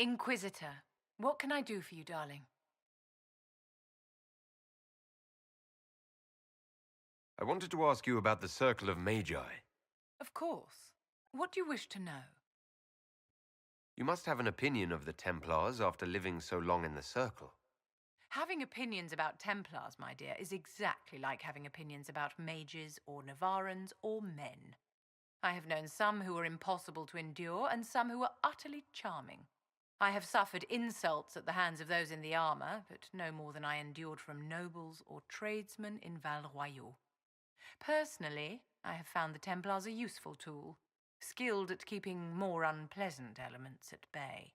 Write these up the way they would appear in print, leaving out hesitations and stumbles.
Inquisitor, what can I do for you, darling? I wanted to ask you about the Circle of Magi. Of course. What do you wish to know? You must have an opinion of the Templars after living so long in the Circle. Having opinions about Templars, my dear, is exactly like having opinions about mages or Navarrans or men. I have known some who were impossible to endure and some who were utterly charming. I have suffered insults at the hands of those in the armor, but no more than I endured from nobles or tradesmen in Val-Royaux. Personally, I have found the Templars a useful tool, skilled at keeping more unpleasant elements at bay.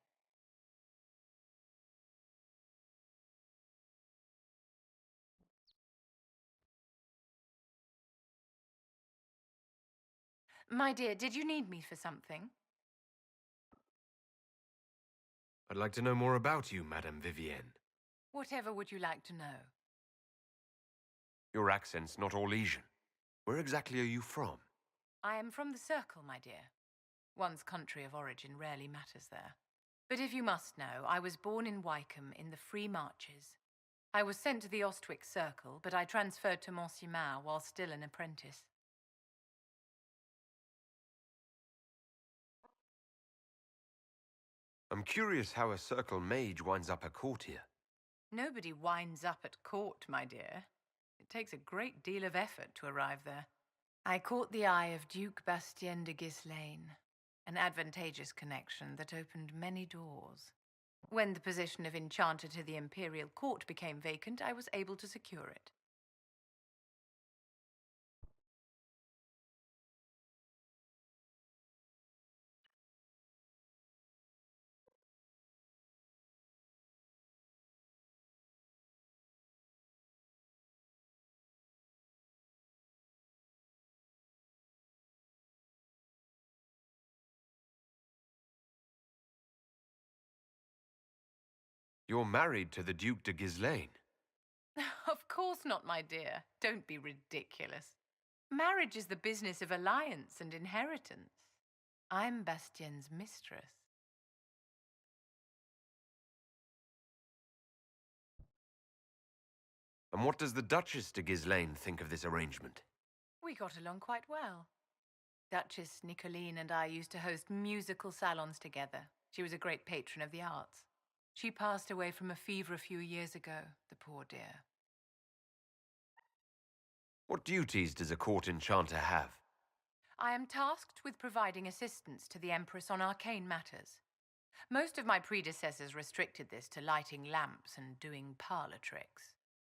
My dear, did you need me for something? I'd like to know more about you, Madame Vivienne. Whatever would you like to know? Your accent's not Orlesian. Where exactly are you from? I am from the Circle, my dear. One's country of origin rarely matters there. But if you must know, I was born in Wycombe in the Free Marches. I was sent to the Ostwick Circle, but I transferred to Monsignat while still an apprentice. I'm curious how a Circle mage winds up a courtier. Nobody winds up at court, my dear. It takes a great deal of effort to arrive there. I caught the eye of Duke Bastien de Ghislaine, an advantageous connection that opened many doors. When the position of enchanter to the Imperial Court became vacant, I was able to secure it. You're married to the Duke de Ghislaine. Of course not, my dear. Don't be ridiculous. Marriage is the business of alliance and inheritance. I'm Bastien's mistress. And what does the Duchess de Ghislaine think of this arrangement? We got along quite well. Duchess Nicoline and I used to host musical salons together. She was a great patron of the arts. She passed away from a fever a few years ago, the poor dear. What duties does a court enchanter have? I am tasked with providing assistance to the Empress on arcane matters. Most of my predecessors restricted this to lighting lamps and doing parlor tricks.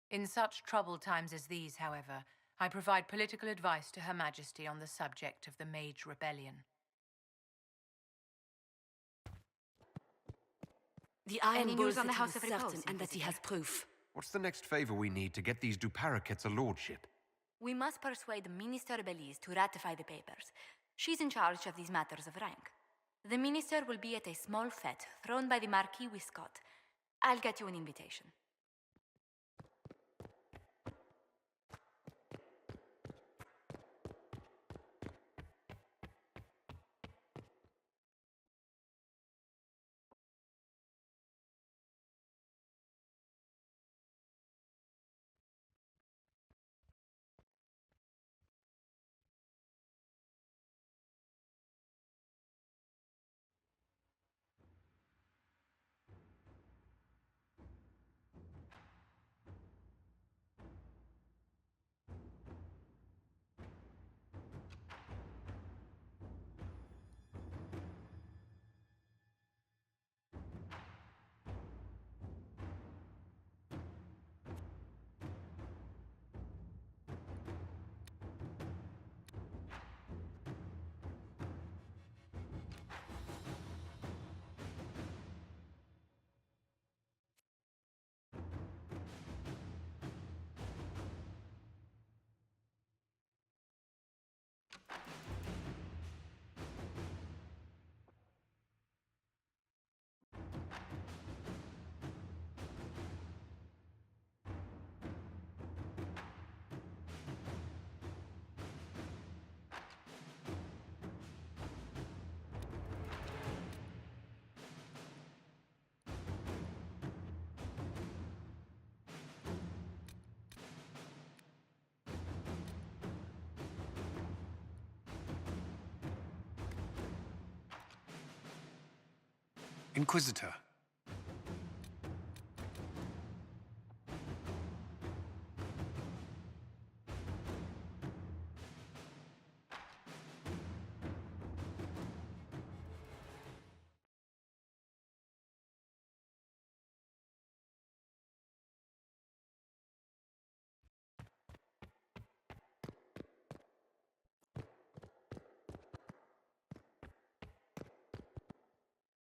In such troubled times as these, however, I provide political advice to Her Majesty on the subject of the Mage Rebellion. The Iron Any Bull news on the said he House was of Repose, certain and that he has proof. What's the next favor we need to get these Duparoquets a lordship? We must persuade Minister Belize to ratify the papers. She's in charge of these matters of rank. The minister will be at a small fete thrown by the Marquis Wiscott. I'll get you an invitation. Inquisitor.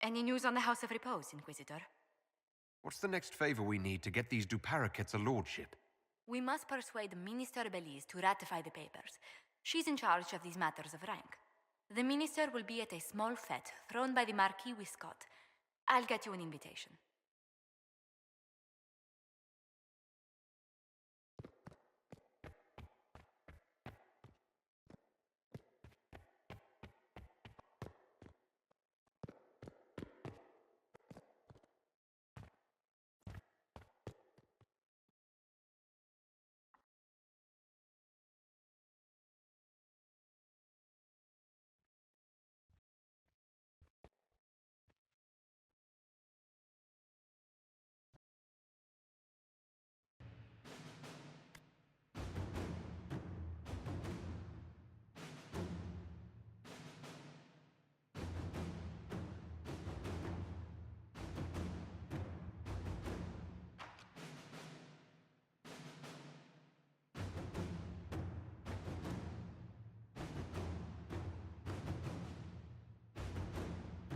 Any news on the House of Repose, Inquisitor? What's the next favor we need to get these Duparakets a lordship? We must persuade Minister Belize to ratify the papers. She's in charge of these matters of rank. The minister will be at a small fete thrown by the Marquis Wiscott. I'll get you an invitation.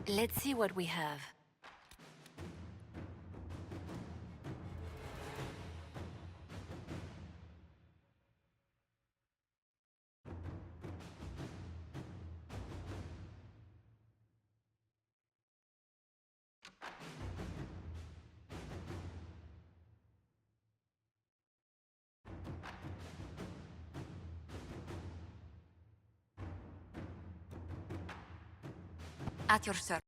Let's see what we have. At your service.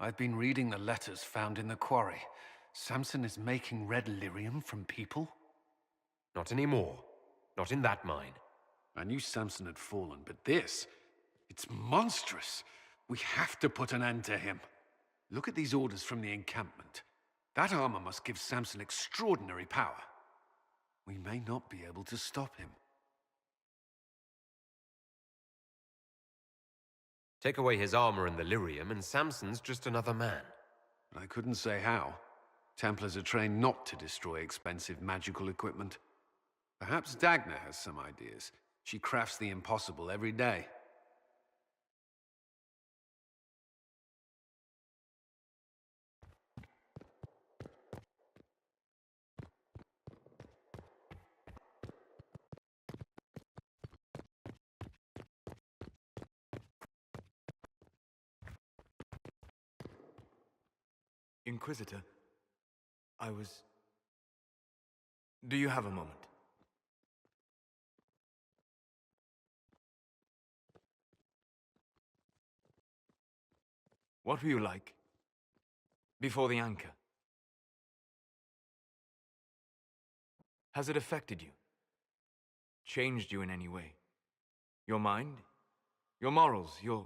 I've been reading the letters found in the quarry. Samson is making red lyrium from people? Not anymore. Not in that mine. I knew Samson had fallen, but this... it's monstrous. We have to put an end to him. Look at these orders from the encampment. That armor must give Samson extraordinary power. We may not be able to stop him. Take away his armor and the lyrium, and Samson's just another man. But I couldn't say how. Templars are trained not to destroy expensive magical equipment. Perhaps Dagna has some ideas. She crafts the impossible every day. Inquisitor, Do you have a moment? What were you like before the anchor? Has it affected you? Changed you in any way? Your mind? Your morals? Your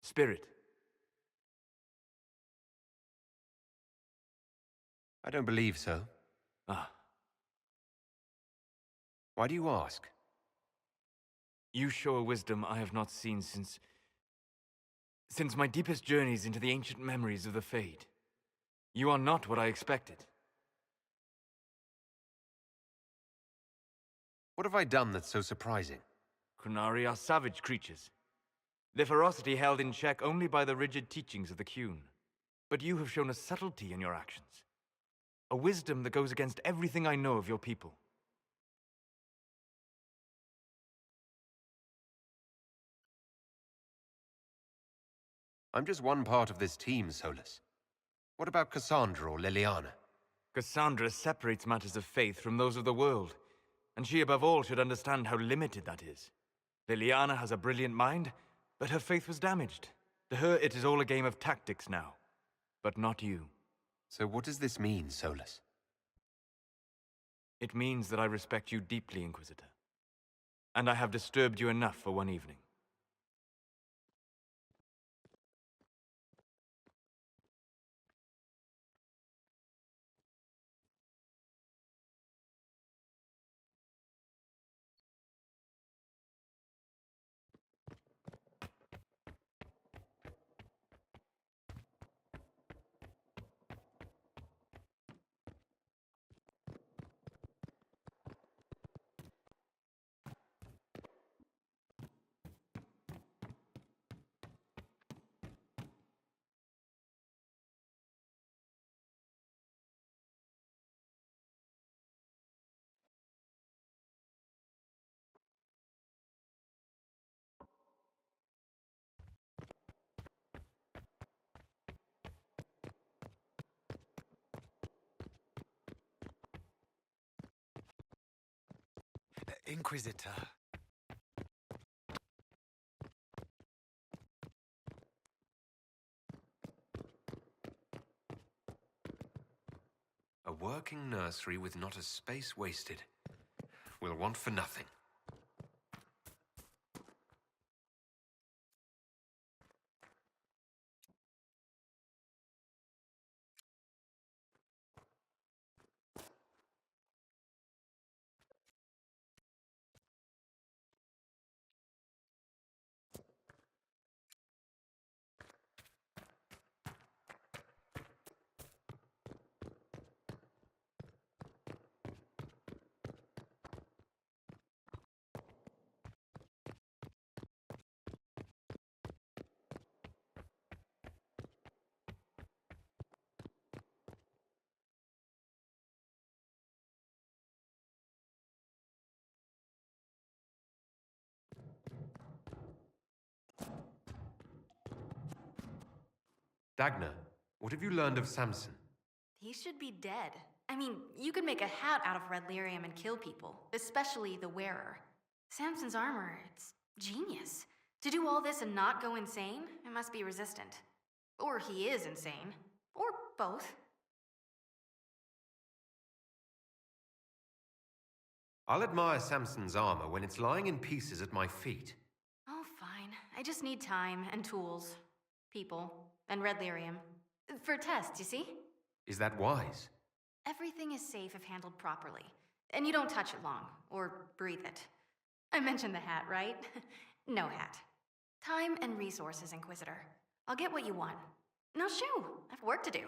spirit? I don't believe so. Ah, Why do you ask? You show a wisdom I have not seen since my deepest journeys into the ancient memories of the Fade. You are not what I expected. What have I done that's so surprising? Qunari are savage creatures. Their ferocity held in check only by the rigid teachings of the Qun. But you have shown a subtlety in your actions. A wisdom that goes against everything I know of your people. I'm just one part of this team, Solus. What about Cassandra or Liliana? Cassandra separates matters of faith from those of the world, and she above all should understand how limited that is. Liliana has a brilliant mind, but her faith was damaged. To her, it is all a game of tactics now, but not you. So what does this mean, Solus? It means that I respect you deeply, Inquisitor. And I have disturbed you enough for one evening. Inquisitor. A working nursery with not a space wasted. We'll want for nothing. Dagna, what have you learned of Samson? He should be dead. I mean, you could make a hat out of red lyrium and kill people, especially the wearer. Samson's armor, it's genius. To do all this and not go insane, it must be resistant. Or he is insane. Or both. I'll admire Samson's armor when it's lying in pieces at my feet. Oh, fine. I just need time and tools. People. And red lyrium. For tests, you see? Is that wise? Everything is safe if handled properly. And you don't touch it long, or breathe it. I mentioned the hat, right? No hat. Time and resources, Inquisitor. I'll get what you want. Now shoo! I have work to do.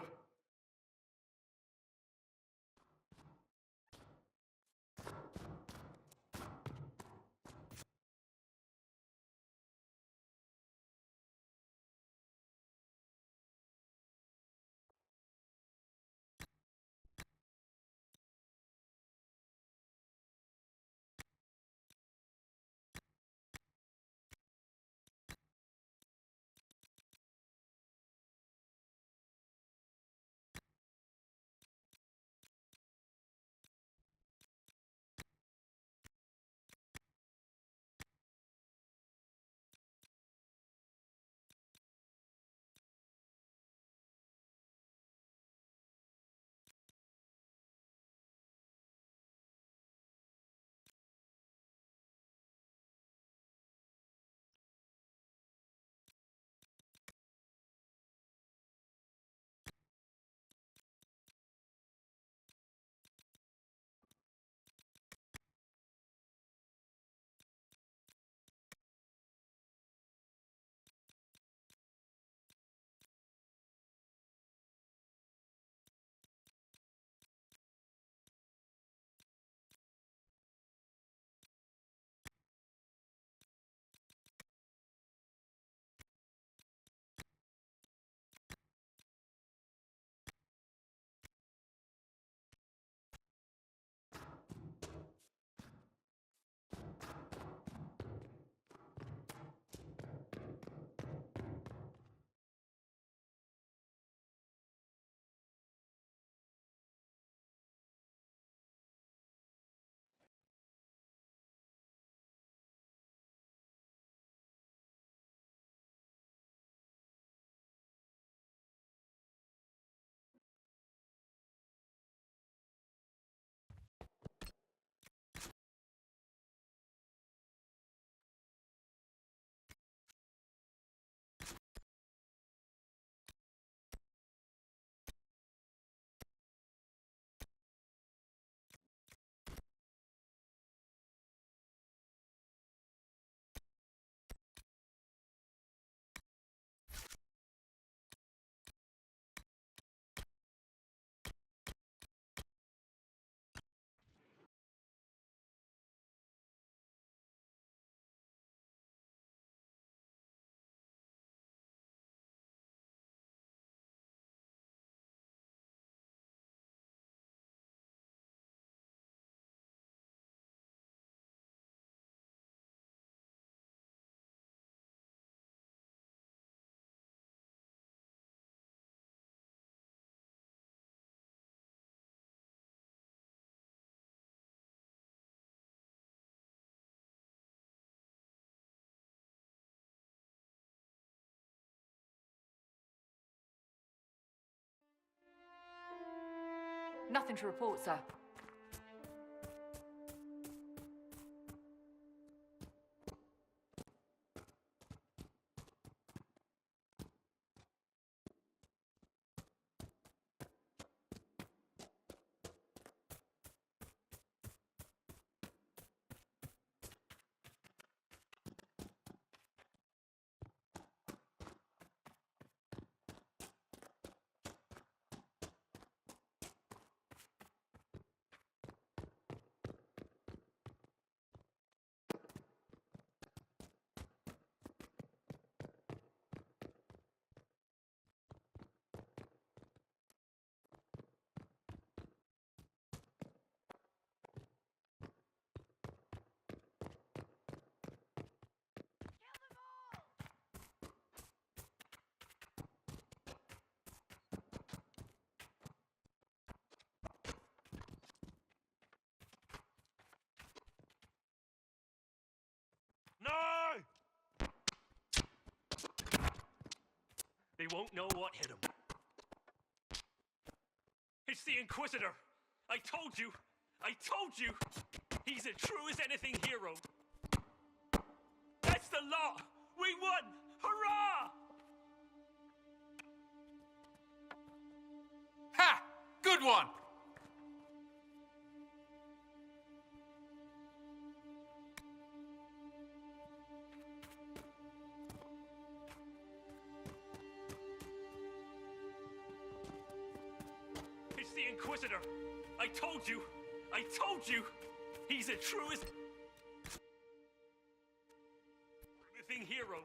Nothing to report, sir. No! They won't know what hit them. It's the Inquisitor! I told you! I told you! He's a true as anything hero! That's the law! We won! Hurrah! Ha! Good one! It's the Inquisitor! I told you! I told you! He's a true as anything hero!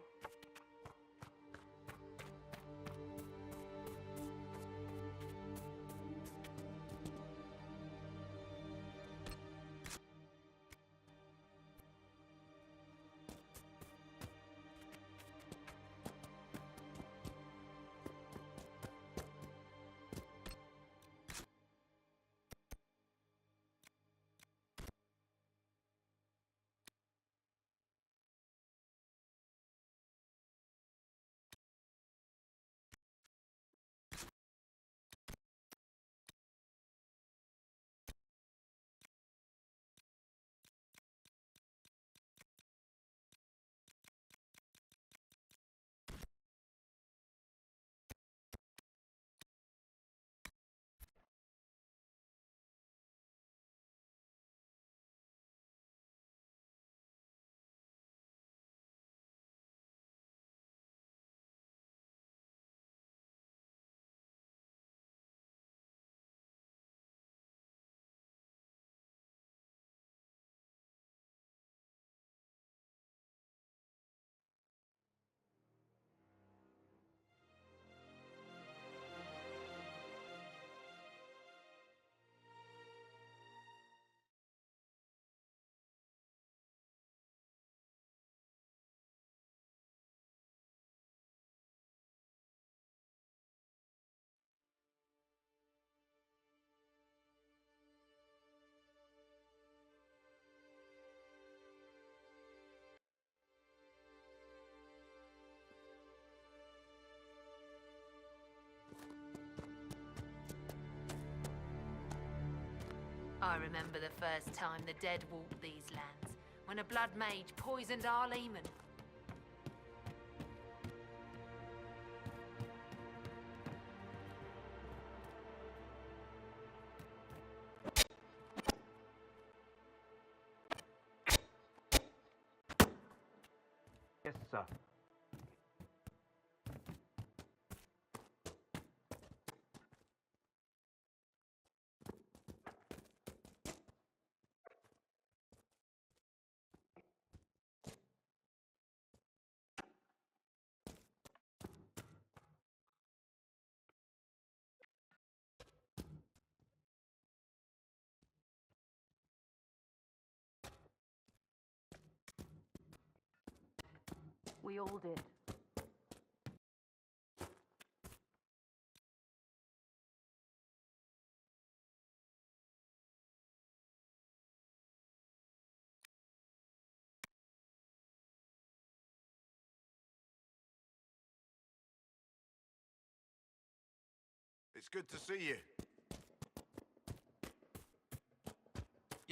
I remember the first time the dead walked these lands, when a blood mage poisoned our leman. Yes, sir. We all did. It's good to see you.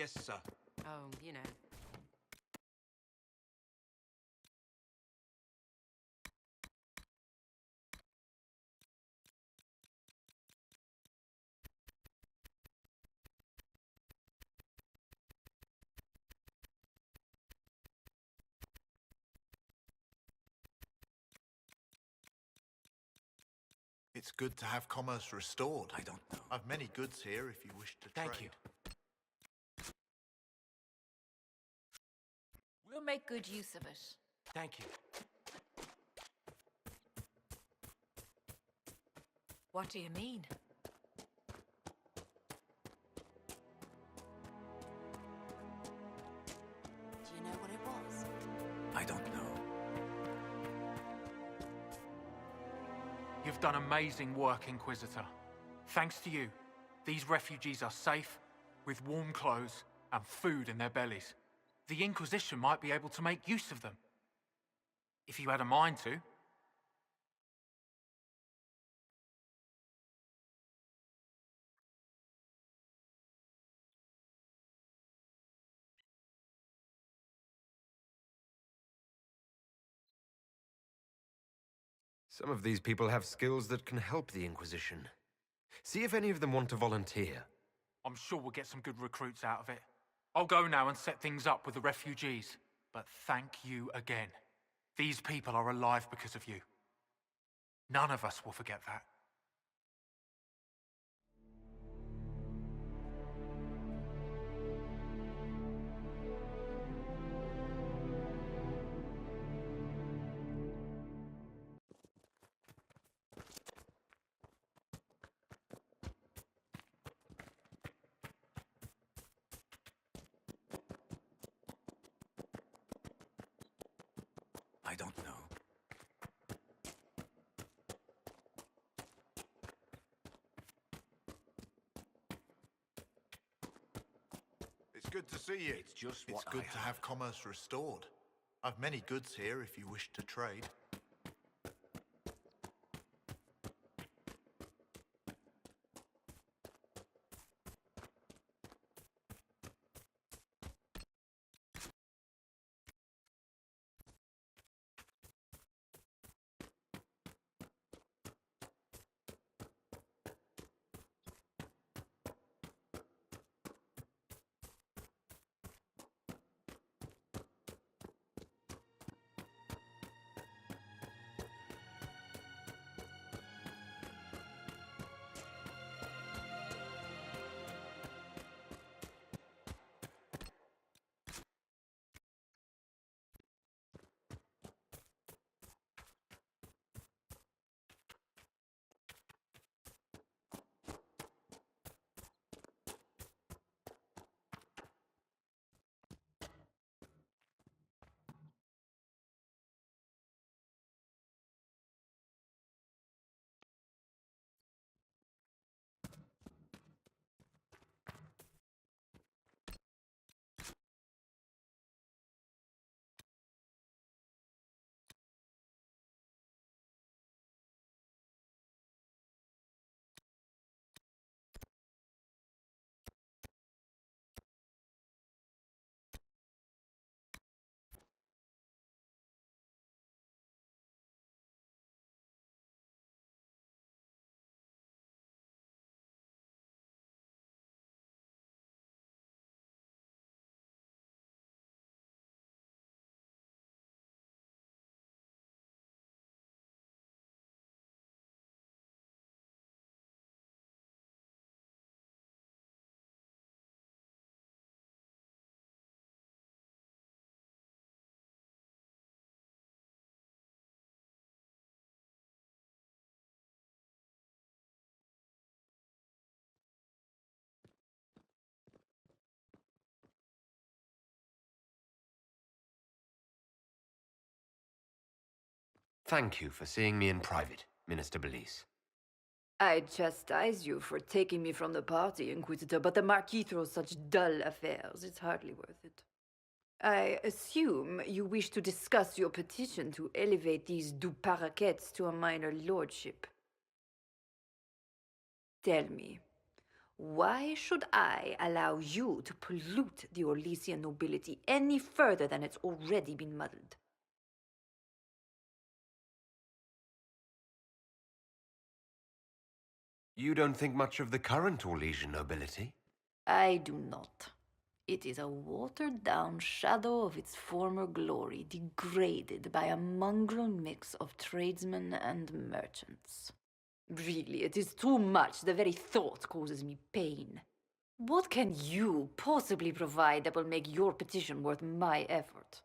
Yes, sir. Oh, you know. It's good to have commerce restored. I don't know. I've many goods here if you wish to Thank trade. you. We'll make good use of it. Thank you. What do you mean? Do you know what it was? I don't know. You've done amazing work, Inquisitor. Thanks to you, these refugees are safe, with warm clothes and food in their bellies. The Inquisition might be able to make use of them. If you had a mind to. Some of these people have skills that can help the Inquisition. See if any of them want to volunteer. I'm sure we'll get some good recruits out of it. I'll go now and set things up with the refugees. But thank you again. These people are alive because of you. None of us will forget that. I don't know. It's good to see you. It's just It's what good I to have commerce restored. I've many goods here if you wish to trade. Thank you for seeing me in private, Minister Belize. I chastise you for taking me from the party, Inquisitor, but the Marquis throws such dull affairs. It's hardly worth it. I assume you wish to discuss your petition to elevate these du Paraquets to a minor lordship. Tell me, Why should I allow you to pollute the Orlesian nobility any further than it's already been muddled? You don't think much of the current Orlesian nobility? I do not. It is a watered-down shadow of its former glory, degraded by a mongrel mix of tradesmen and merchants. Really, it is too much. The very thought causes me pain. What can you possibly provide that will make your petition worth my effort?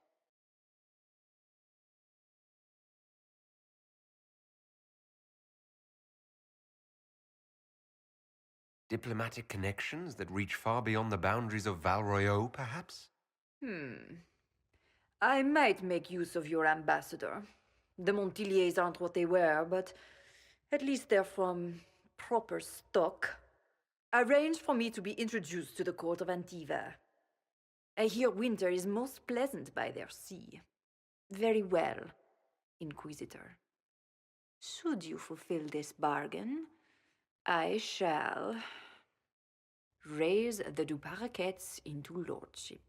Diplomatic connections that reach far beyond the boundaries of Val Royeaux, perhaps? I might make use of your ambassador. The Montiliers aren't what they were, but at least they're from proper stock. Arrange for me to be introduced to the court of Antiva. I hear winter is most pleasant by their sea. Very well, Inquisitor. Should you fulfill this bargain, I shall raise the Duparakets into lordship.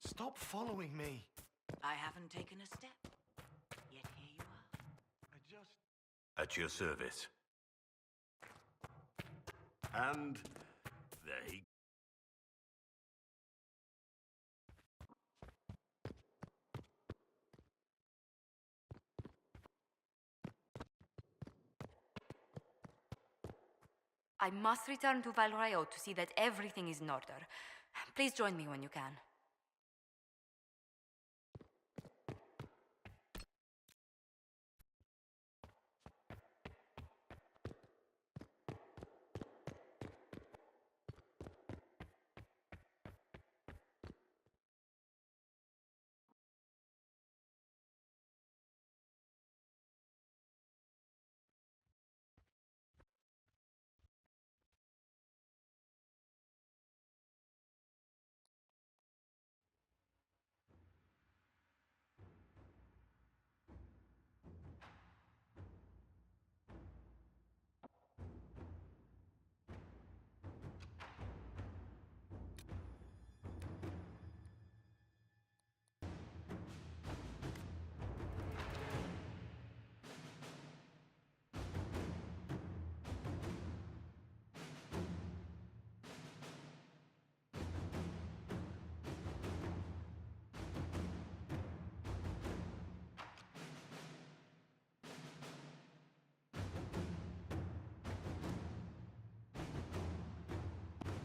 Stop following me. I haven't taken a step. Yet here you are. I just... At your service. And there he... I must return to Veilguard to see that everything is in order. Please join me when you can.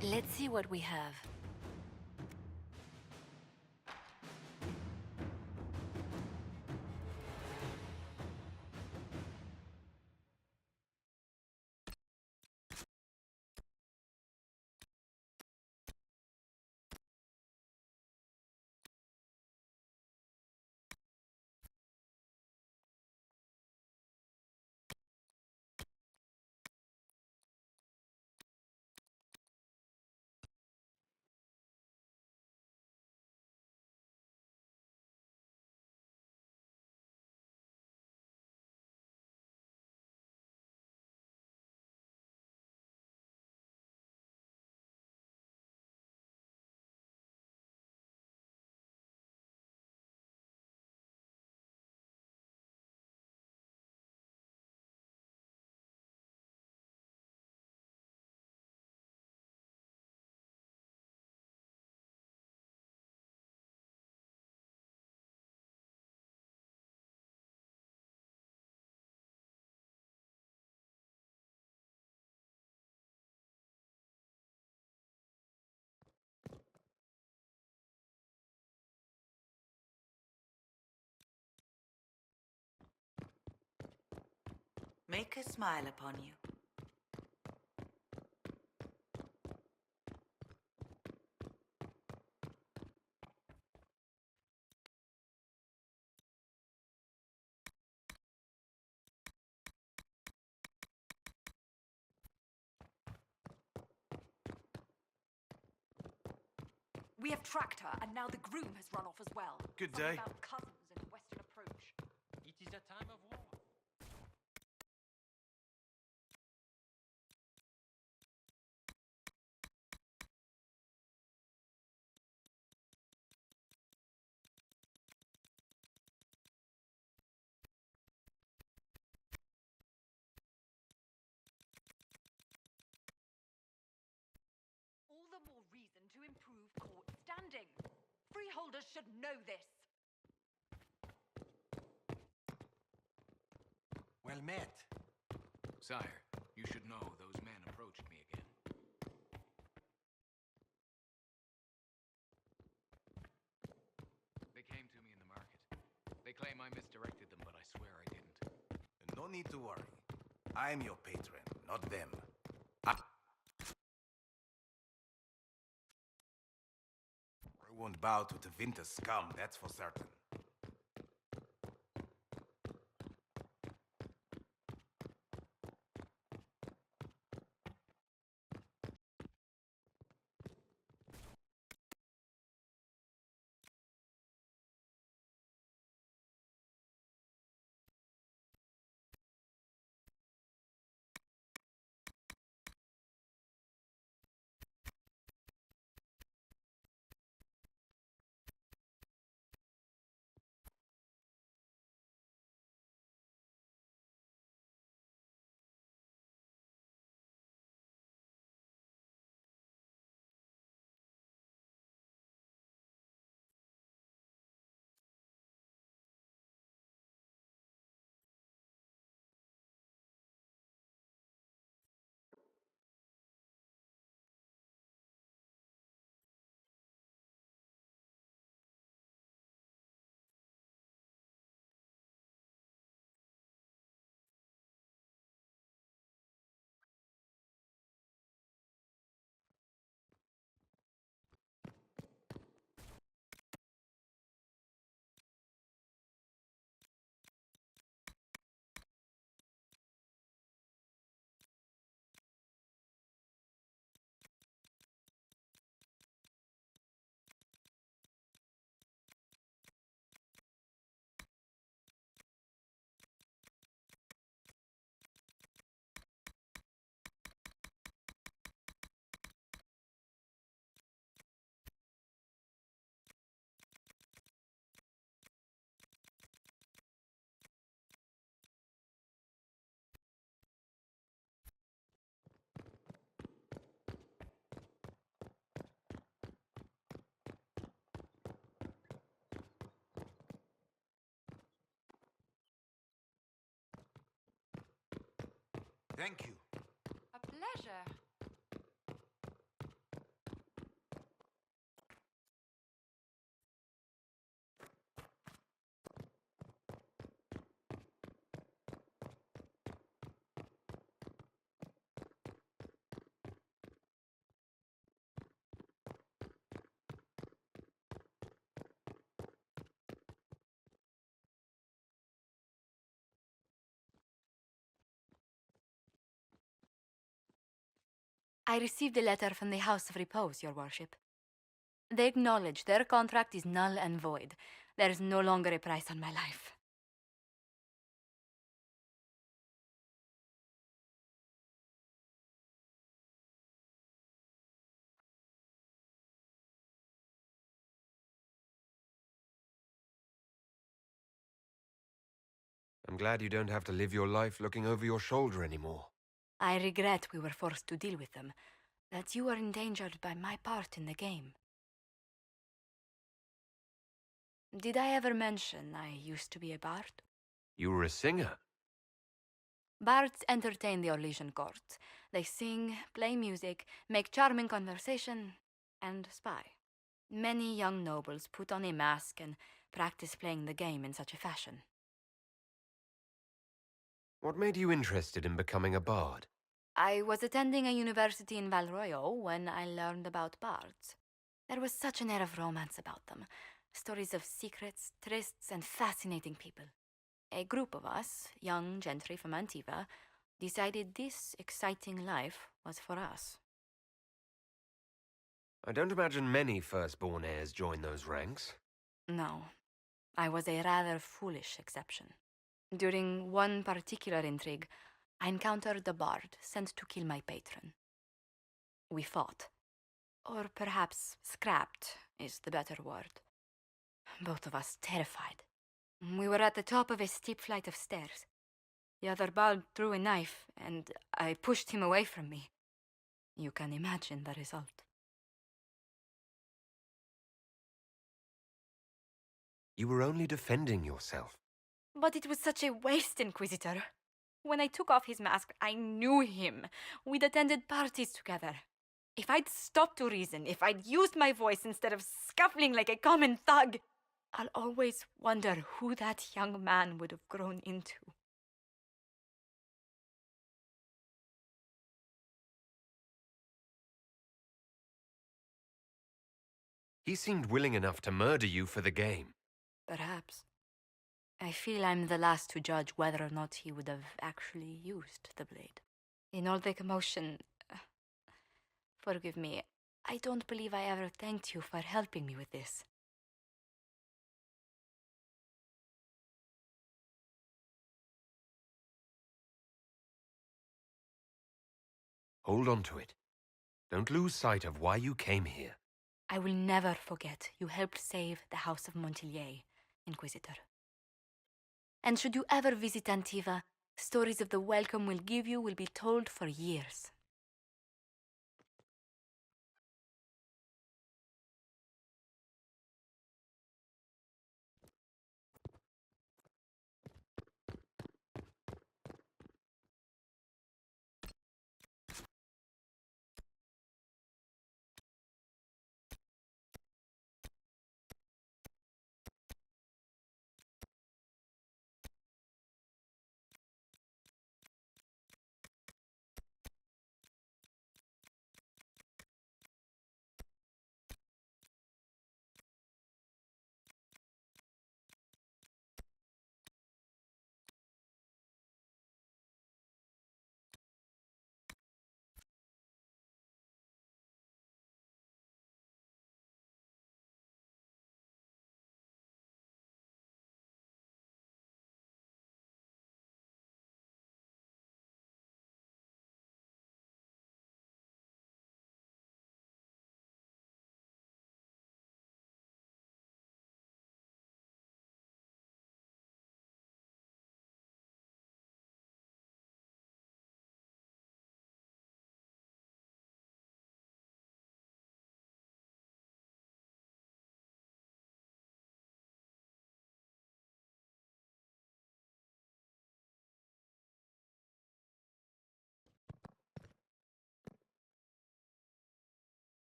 Let's see what we have. make a smile upon you. We have tracked her, and now the groom has run off as well. Good Something day. about cousins and Western approach. It is a time of war. All the more reason to improve court standing. Freeholders should know this. Well met. Sire, you should know those men approached me again. They came to me in the market. They claim I misdirected them, but I swear I didn't. No need to worry. I'm your patron, not them. I won't bow to the winter scum, that's for certain. Thank you. A pleasure. I received a letter from the House of Repose, Your Worship. They acknowledge their contract is null and void. There is no longer a price on my life. I'm glad you don't have to live your life looking over your shoulder anymore. I regret we were forced to deal with them, that you were endangered by my part in the game. Did I ever mention I used to be a bard? You were a singer? Bards entertain the Orlesian court. They sing, play music, make charming conversation, and spy. Many young nobles put on a mask and practice playing the game in such a fashion. What made you interested in becoming a bard? I was attending a university in Valroyo when I learned about bards. There was such an air of romance about them. Stories of secrets, trysts, and fascinating people. A group of us, young gentry from Antiva, decided this exciting life was for us. I don't imagine many firstborn heirs join those ranks. No, I was a rather foolish exception. During one particular intrigue, I encountered a bard sent to kill my patron. We fought. Or perhaps scrapped is the better word. Both of us terrified. We were at the top of a steep flight of stairs. The other bard threw a knife, and I pushed him away from me. You can imagine the result. You were only defending yourself. But it was such a waste, Inquisitor. When I took off his mask, I knew him. We'd attended parties together. If I'd stopped to reason, if I'd used my voice instead of scuffling like a common thug, I'll always wonder who that young man would have grown into. He seemed willing enough to murder you for the game. Perhaps. I feel I'm the last to judge whether or not he would have actually used the blade. In all the commotion... Forgive me, I don't believe I ever thanked you for helping me with this. Hold on to it. Don't lose sight of why you came here. I will never forget you helped save the House of Montillier, Inquisitor. And should you ever visit Antiva, stories of the welcome we'll give you will be told for years.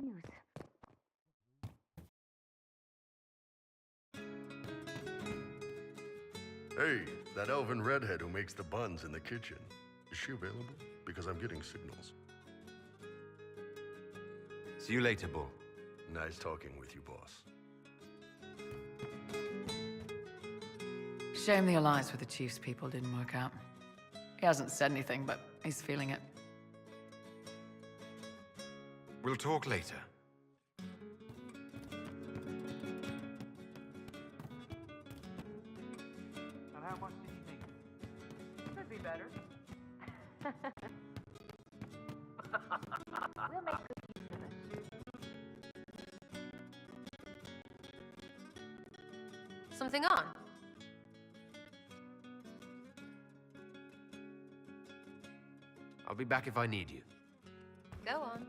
News. Hey, that elven redhead who makes the buns in the kitchen. Is she available? Because I'm getting signals. See you later, Bull. Nice talking with you, boss. Shame the alliance with the Chief's people didn't work out. He hasn't said anything, but he's feeling it. We'll talk later. And how much did you think? Could be better. We'll make good use of it. Something on? I'll be back if I need you. Go on.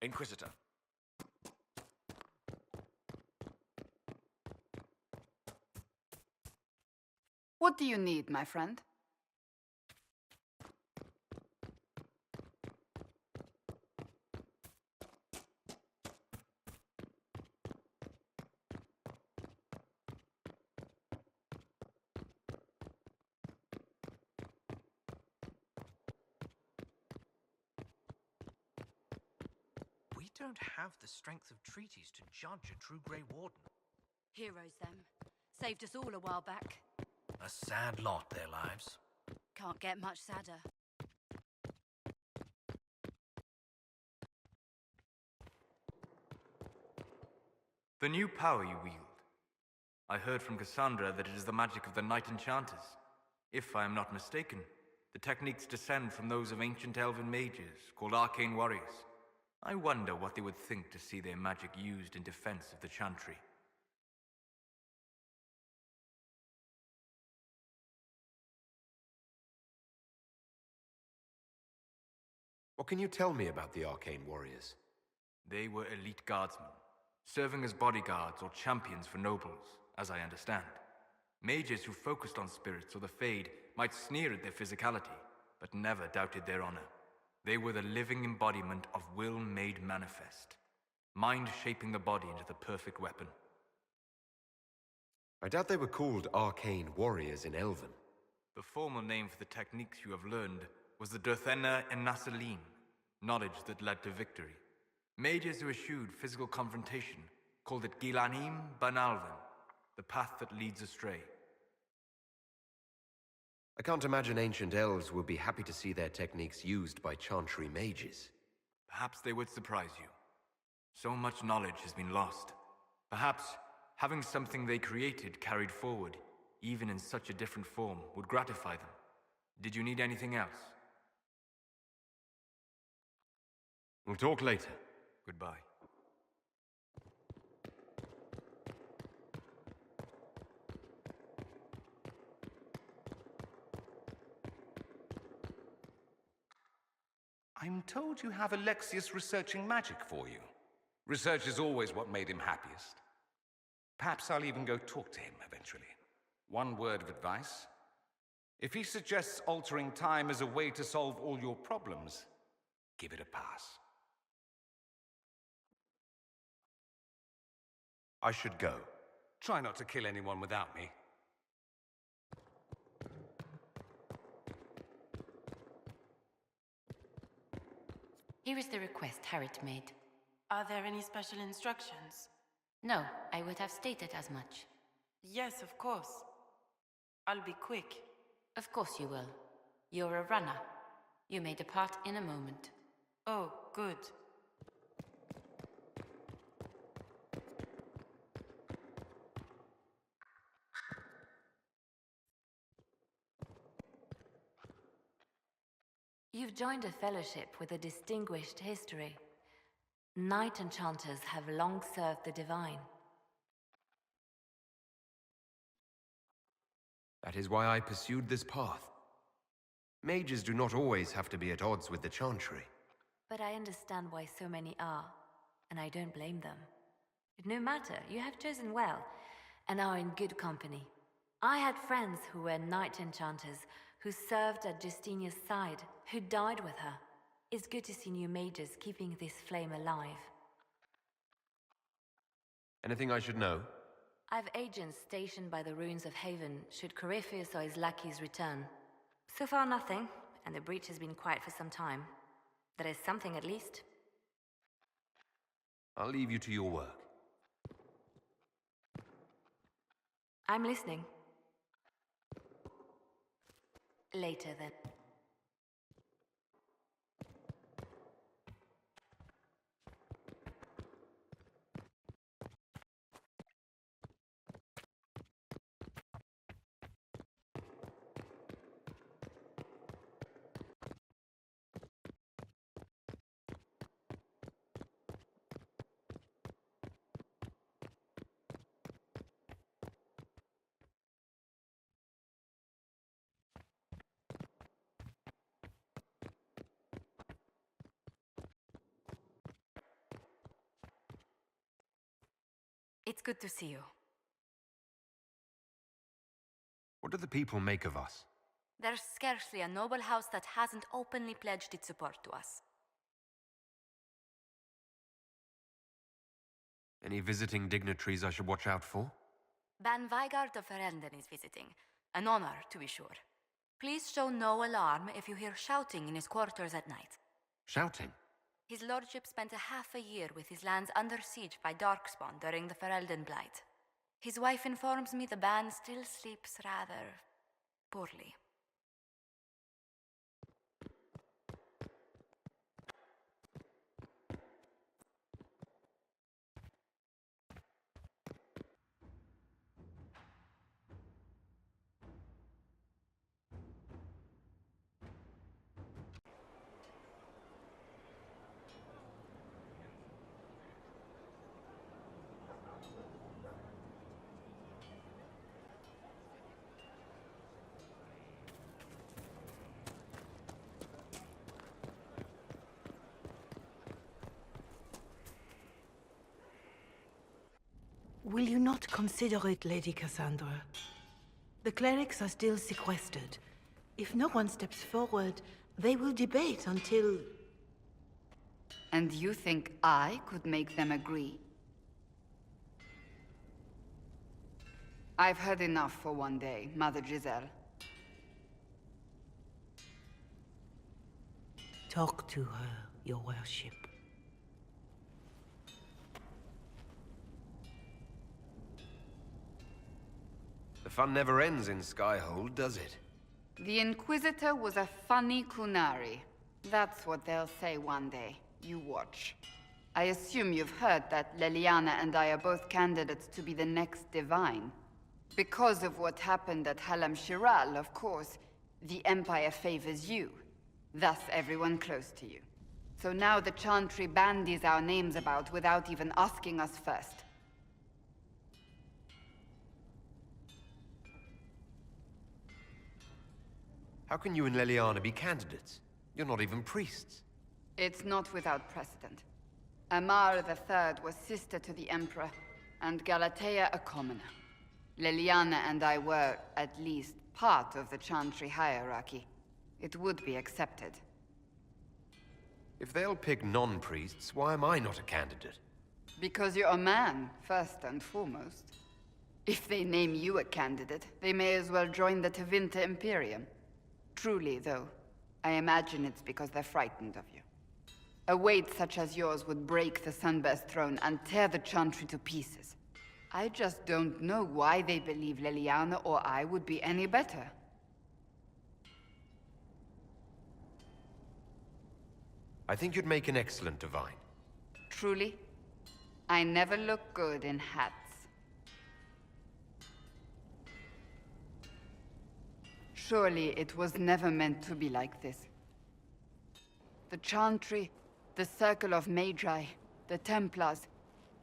Inquisitor. What do you need, my friend? We don't have the strength of treaties to judge a true Grey Warden. Heroes, them. Saved us all a while back. A sad lot, their lives. Can't get much sadder. The new power you wield. I heard from Cassandra that it is the magic of the Knight Enchanters. If I am not mistaken, the techniques descend from those of ancient elven mages, called arcane warriors. I wonder what they would think to see their magic used in defense of the Chantry. What can you tell me about the arcane warriors? They were elite guardsmen, serving as bodyguards or champions for nobles, as I understand. Mages who focused on spirits or the Fade might sneer at their physicality, but never doubted their honor. They were the living embodiment of will made manifest, mind shaping the body into the perfect weapon. I doubt they were called arcane warriors in Elven. The formal name for the techniques you have learned was the Durthena and Nasaline, knowledge that led to victory. Mages who eschewed physical confrontation called it Gilanim Banalvan, the path that leads astray. I can't imagine ancient elves would be happy to see their techniques used by Chantry mages. Perhaps they would surprise you. So much knowledge has been lost. Perhaps having something they created carried forward, even in such a different form, would gratify them. Did you need anything else? We'll talk later. Goodbye. I'm told you have Alexius researching magic for you. Research is always what made him happiest. Perhaps I'll even go talk to him eventually. One word of advice. If he suggests altering time as a way to solve all your problems, give it a pass. I should go. Try not to kill anyone without me. Here is the request Harriet made. Are there any special instructions? No, I would have stated as much. Yes, of course. I'll be quick. Of course you will. You're a runner. You may depart in a moment. Oh, good. You've joined a fellowship with a distinguished history. Knight enchanters have long served the divine. That is why I pursued this path. Mages do not always have to be at odds with the Chantry. But I understand why so many are, and I don't blame them. No matter, you have chosen well, and are in good company. I had friends who were knight enchanters, who served at Justinia's side, who died with her. It's good to see new mages keeping this flame alive. Anything I should know? I've agents stationed by the ruins of Haven, should Corypheus or his lackeys return. So far nothing, and the breach has been quiet for some time. There is something at least. I'll leave you to your work. I'm listening. Later, then. It's good to see you. What do the people make of us? There's scarcely a noble house that hasn't openly pledged its support to us. Any visiting dignitaries I should watch out for? Ban Veilgard of Ferelden is visiting. An honor, to be sure. Please show no alarm if you hear shouting in his quarters at night. Shouting? His lordship spent a half a year with his lands under siege by Darkspawn during the Ferelden Blight. His wife informs me the Ban still sleeps rather poorly. Will you not consider it, Lady Cassandra? The clerics are still sequestered. If no one steps forward, they will debate until... And you think I could make them agree? I've heard enough for one day, Mother Giselle. Talk to her, your worship. The fun never ends in Skyhold, does it? The Inquisitor was a funny Kunari. That's what they'll say one day. You watch. I assume you've heard that Leliana and I are both candidates to be the next Divine. Because of what happened at Halam Shiral, of course, the Empire favors you. Thus everyone close to you. So now the Chantry bandies our names about without even asking us first. How can you and Leliana be candidates? You're not even priests. It's not without precedent. Amar III was sister to the Emperor, and Galatea a commoner. Leliana and I were, at least, part of the Chantry hierarchy. It would be accepted. If they'll pick non-priests, why am I not a candidate? Because you're a man, first and foremost. If they name you a candidate, they may as well join the Tevinter Imperium. Truly, though, I imagine it's because they're frightened of you. A weight such as yours would break the Sunburst throne and tear the Chantry to pieces. I just don't know why they believe Leliana or I would be any better. I think you'd make an excellent Divine. Truly? I never look good in hats. Surely it was never meant to be like this. The Chantry, the Circle of Magi, the Templars,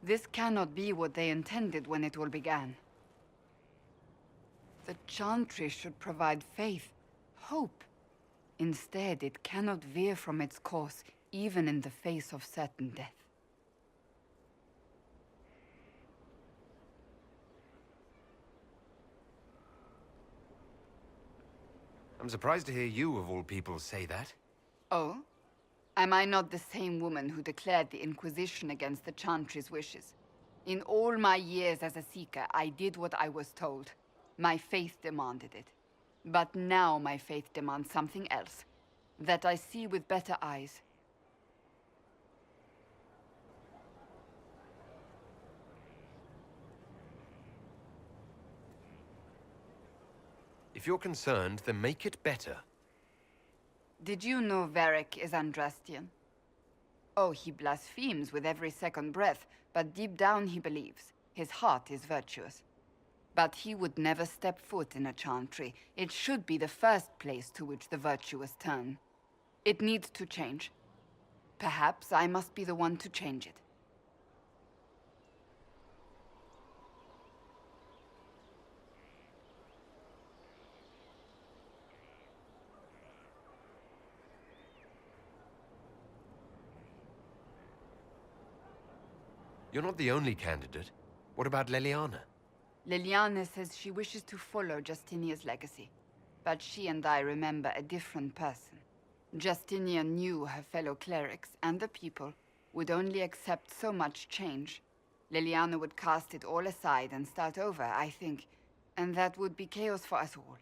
this cannot be what they intended when it all began. The Chantry should provide faith, hope. Instead, it cannot veer from its course, even in the face of certain death. I'm surprised to hear you, of all people, say that. Oh? Am I not the same woman who declared the Inquisition against the Chantry's wishes? In all my years as a Seeker, I did what I was told. My faith demanded it. But now my faith demands something else. That I see with better eyes. If you're concerned, then make it better. Did you know Varric is Andrastian? Oh, he blasphemes with every second breath, but deep down he believes. His heart is virtuous. But he would never step foot in a Chantry. It should be the first place to which the virtuous turn. It needs to change. Perhaps I must be the one to change it. You're not the only candidate. What about Leliana? Liliana says she wishes to follow Justinia's legacy. But she and I remember a different person. Justinia knew her fellow clerics and the people would only accept so much change. Liliana would cast it all aside and start over, I think. And that would be chaos for us all.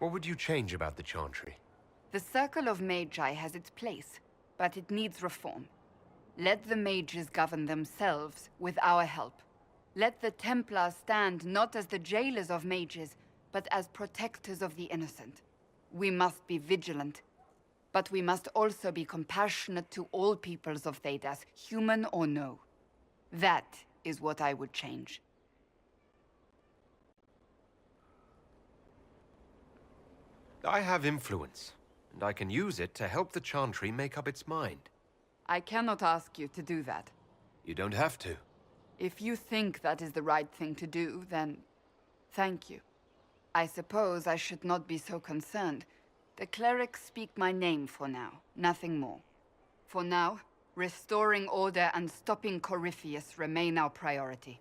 What would you change about the Chantry? The Circle of Magi has its place, but it needs reform. Let the mages govern themselves with our help. Let the Templars stand not as the jailers of mages, but as protectors of the innocent. We must be vigilant, but we must also be compassionate to all peoples of Thedas, human or no. That is what I would change. I have influence, and I can use it to help the Chantry make up its mind. I cannot ask you to do that. You don't have to. If you think that is the right thing to do, then thank you. I suppose I should not be so concerned. The clerics speak my name for now, nothing more. For now, restoring order and stopping Corypheus remain our priority.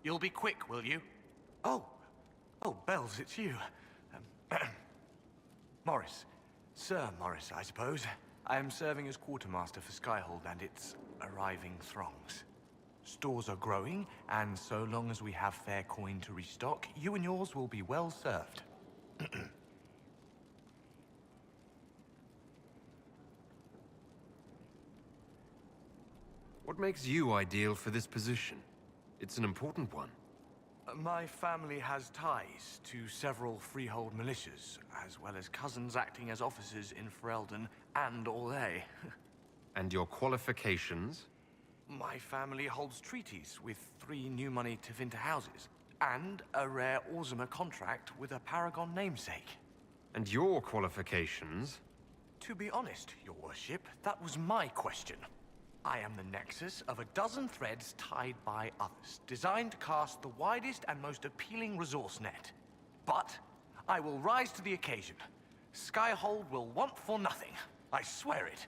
You'll be quick, will you? Oh, Bells, it's you. Morris. Sir Morris, I suppose. I am serving as quartermaster for Skyhold and its arriving throngs. Stores are growing, and so long as we have fair coin to restock, you and yours will be well served. What makes you ideal for this position? It's an important one. My family has ties to several freehold militias, as well as cousins acting as officers in Ferelden and Orlais. And your qualifications? My family holds treaties with 3 new money Tevinter houses, and a rare Orzuma contract with a Paragon namesake. And your qualifications? To be honest, your worship, that was my question. I am the nexus of a dozen threads tied by others, designed to cast the widest and most appealing resource net. But I will rise to the occasion. Skyhold will want for nothing. I swear it.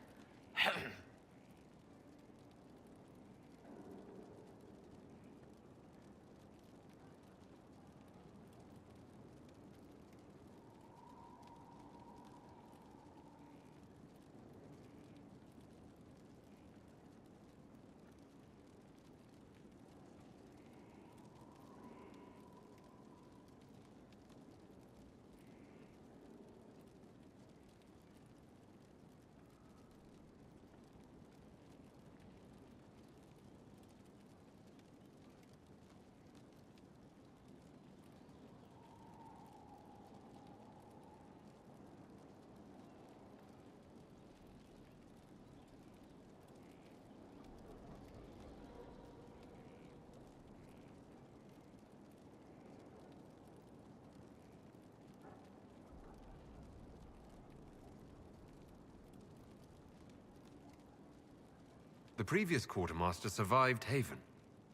The previous quartermaster survived Haven.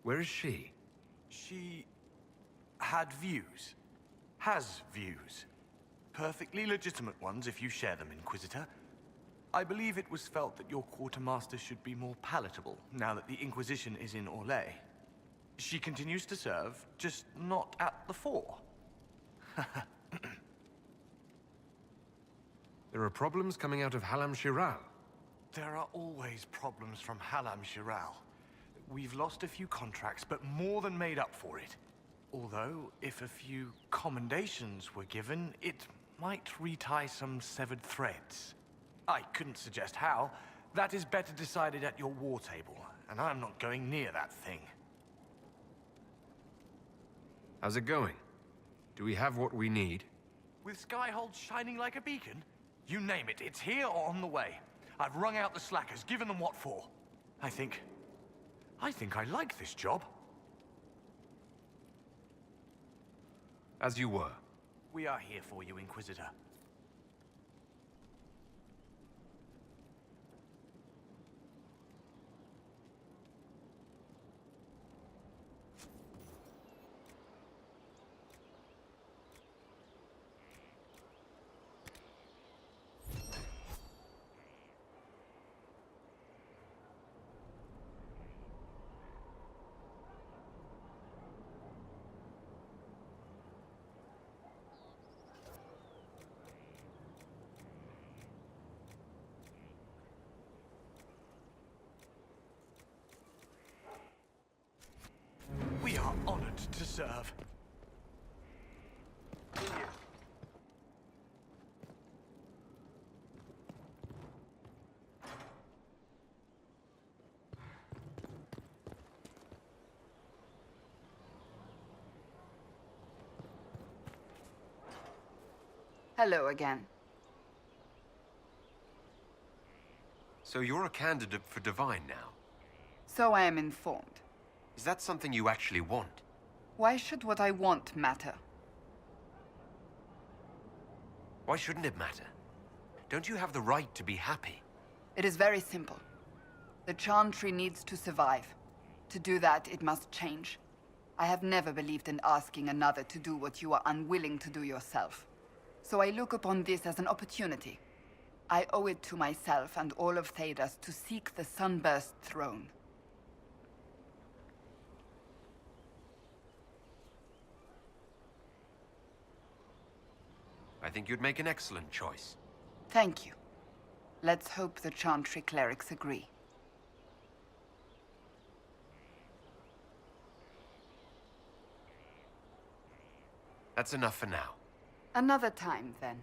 Where is she? She had views. Has views. Perfectly legitimate ones if you share them, Inquisitor. I believe it was felt that your quartermaster should be more palatable now that the Inquisition is in Orlais. She continues to serve, just not at the fore. There are problems coming out of Halam Shiral. There are always problems from Halam Shiral. We've lost a few contracts, but more than made up for it. Although, if a few commendations were given, it might retie some severed threads. I couldn't suggest how. That is better decided at your war table, and I'm not going near that thing. How's it going? Do we have what we need? With Skyhold shining like a beacon? You name it, it's here or on the way. I've wrung out the slackers, given them what for. I think I like this job. As you were. We are here for you, Inquisitor. We are honored to serve. Hello again. So you're a candidate for Divine now? So I am informed. Is that something you actually want? Why should what I want matter? Why shouldn't it matter? Don't you have the right to be happy? It is very simple. The Chantry needs to survive. To do that, it must change. I have never believed in asking another to do what you are unwilling to do yourself. So I look upon this as an opportunity. I owe it to myself and all of Thedas to seek the Sunburst throne. I think you'd make an excellent choice. Thank you. Let's hope the Chantry clerics agree. That's enough for now. Another time, then.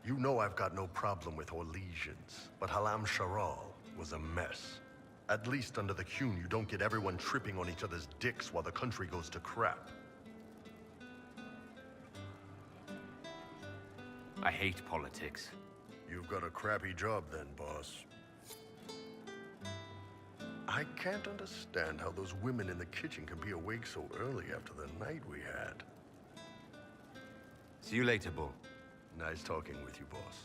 You know I've got no problem with Orlesians, but Halam Sharal was a mess. At least under the Qun, you don't get everyone tripping on each other's dicks while the country goes to crap. I hate politics. You've got a crappy job then, boss. I can't understand how those women in the kitchen can be awake so early after the night we had. See you later, Bull. Nice talking with you, boss.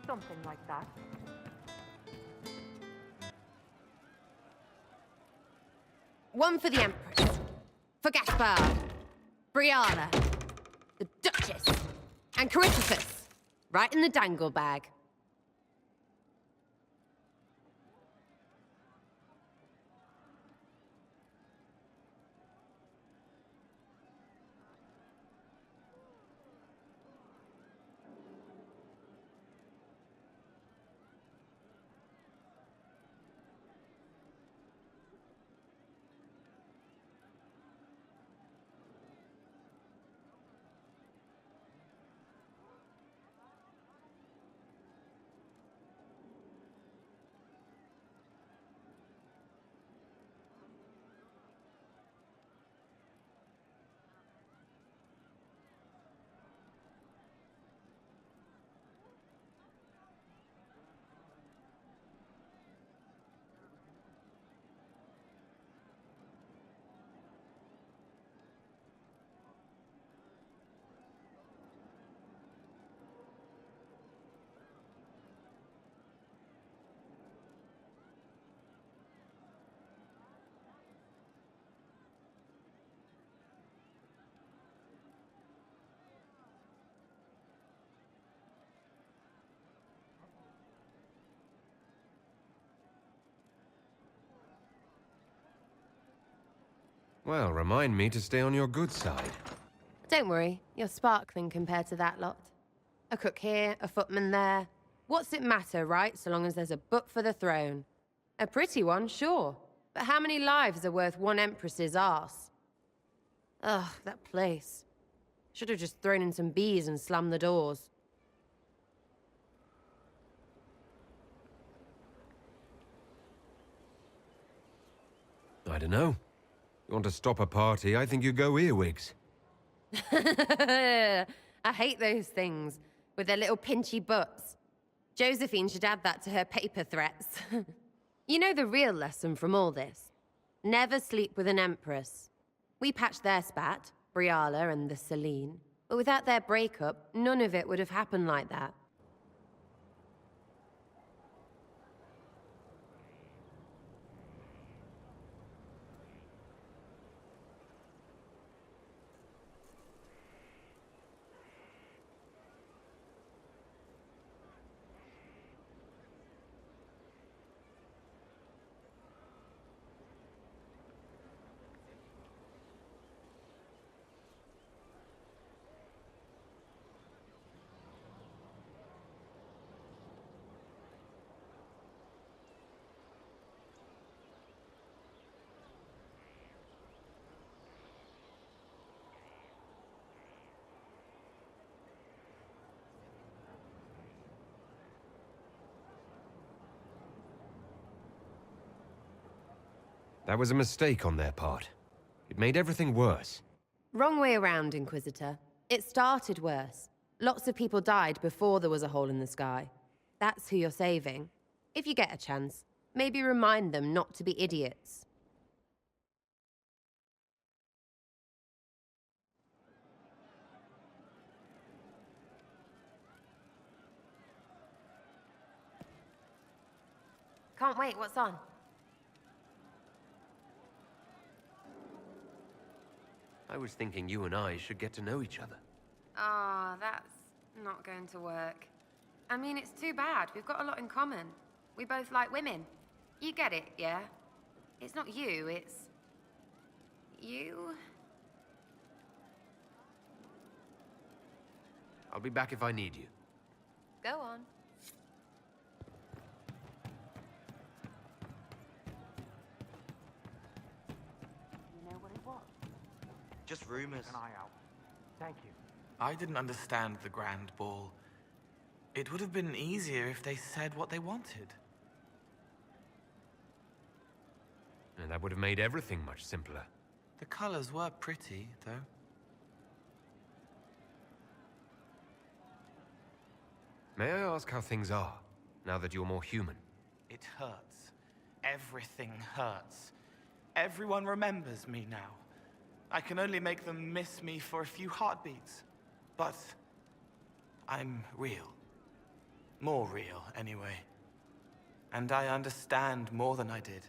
Something like that. One for the Empress, for Gaspard, Brianna, the Duchess, and Caritas, right in the dangle bag. Well, remind me to stay on your good side. Don't worry, you're sparkling compared to that lot. A cook here, a footman there. What's it matter, right? So long as there's a book for the throne. A pretty one, sure. But how many lives are worth one empress's arse? Ugh, that place. Should have just thrown in some bees and slammed the doors. I don't know. You want to stop a party, I think you go earwigs. I hate those things, with their little pinchy butts. Josephine should add that to her paper threats. You know the real lesson from all this? Never sleep with an empress. We patched their spat, Briala and the Selene, but without their breakup, none of it would have happened like that. That was a mistake on their part. It made everything worse. Wrong way around, Inquisitor. It started worse. Lots of people died before there was a hole in the sky. That's who you're saving. If you get a chance, maybe remind them not to be idiots. Can't wait, what's on? I was thinking you and I should get to know each other. Ah, that's not going to work. I mean, it's too bad. We've got a lot in common. We both like women. You get it, yeah? It's not you, it's... you? I'll be back if I need you. Go on. You know what it was? Just rumors. Keep an eye out. Thank you. I didn't understand the Grand Ball. It would have been easier if they said what they wanted. And that would have made everything much simpler. The colors were pretty, though. May I ask how things are, now that you're more human? It hurts. Everything hurts. Everyone remembers me now. I can only make them miss me for a few heartbeats. But I'm real. More real, anyway. And I understand more than I did.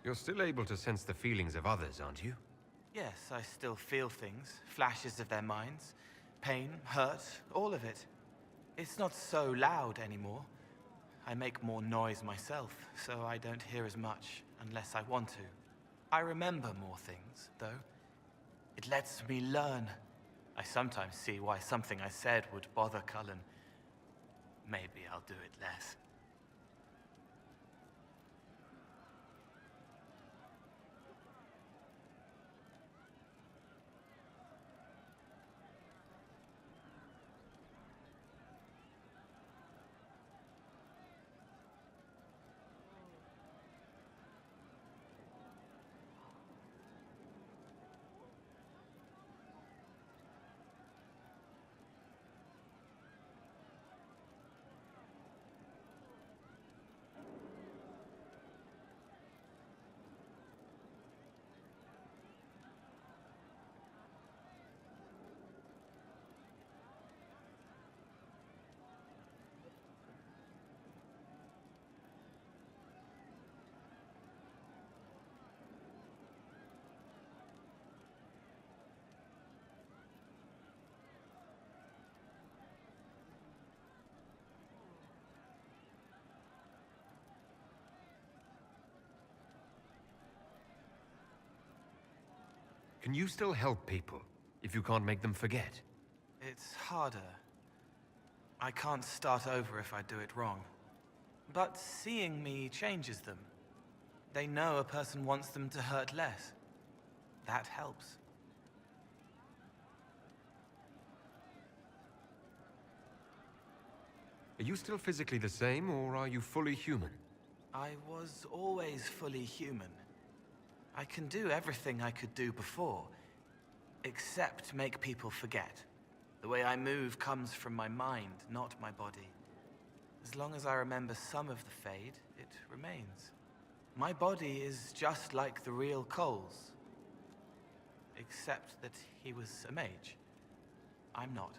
You're still able to sense the feelings of others, aren't you? Yes, I still feel things, flashes of their minds. Pain, hurt, all of it. It's not so loud anymore. I make more noise myself, so I don't hear as much unless I want to. I remember more things, though. It lets me learn. I sometimes see why something I said would bother Cullen. Maybe I'll do it less. Can you still help people if you can't make them forget? It's harder. I can't start over if I do it wrong. But seeing me changes them. They know a person wants them to hurt less. That helps. Are you still physically the same, or are you fully human? I was always fully human. I can do everything I could do before, except make people forget. The way I move comes from my mind, not my body. As long as I remember some of the Fade, it remains. My body is just like the real Cole's. Except that he was a mage. I'm not.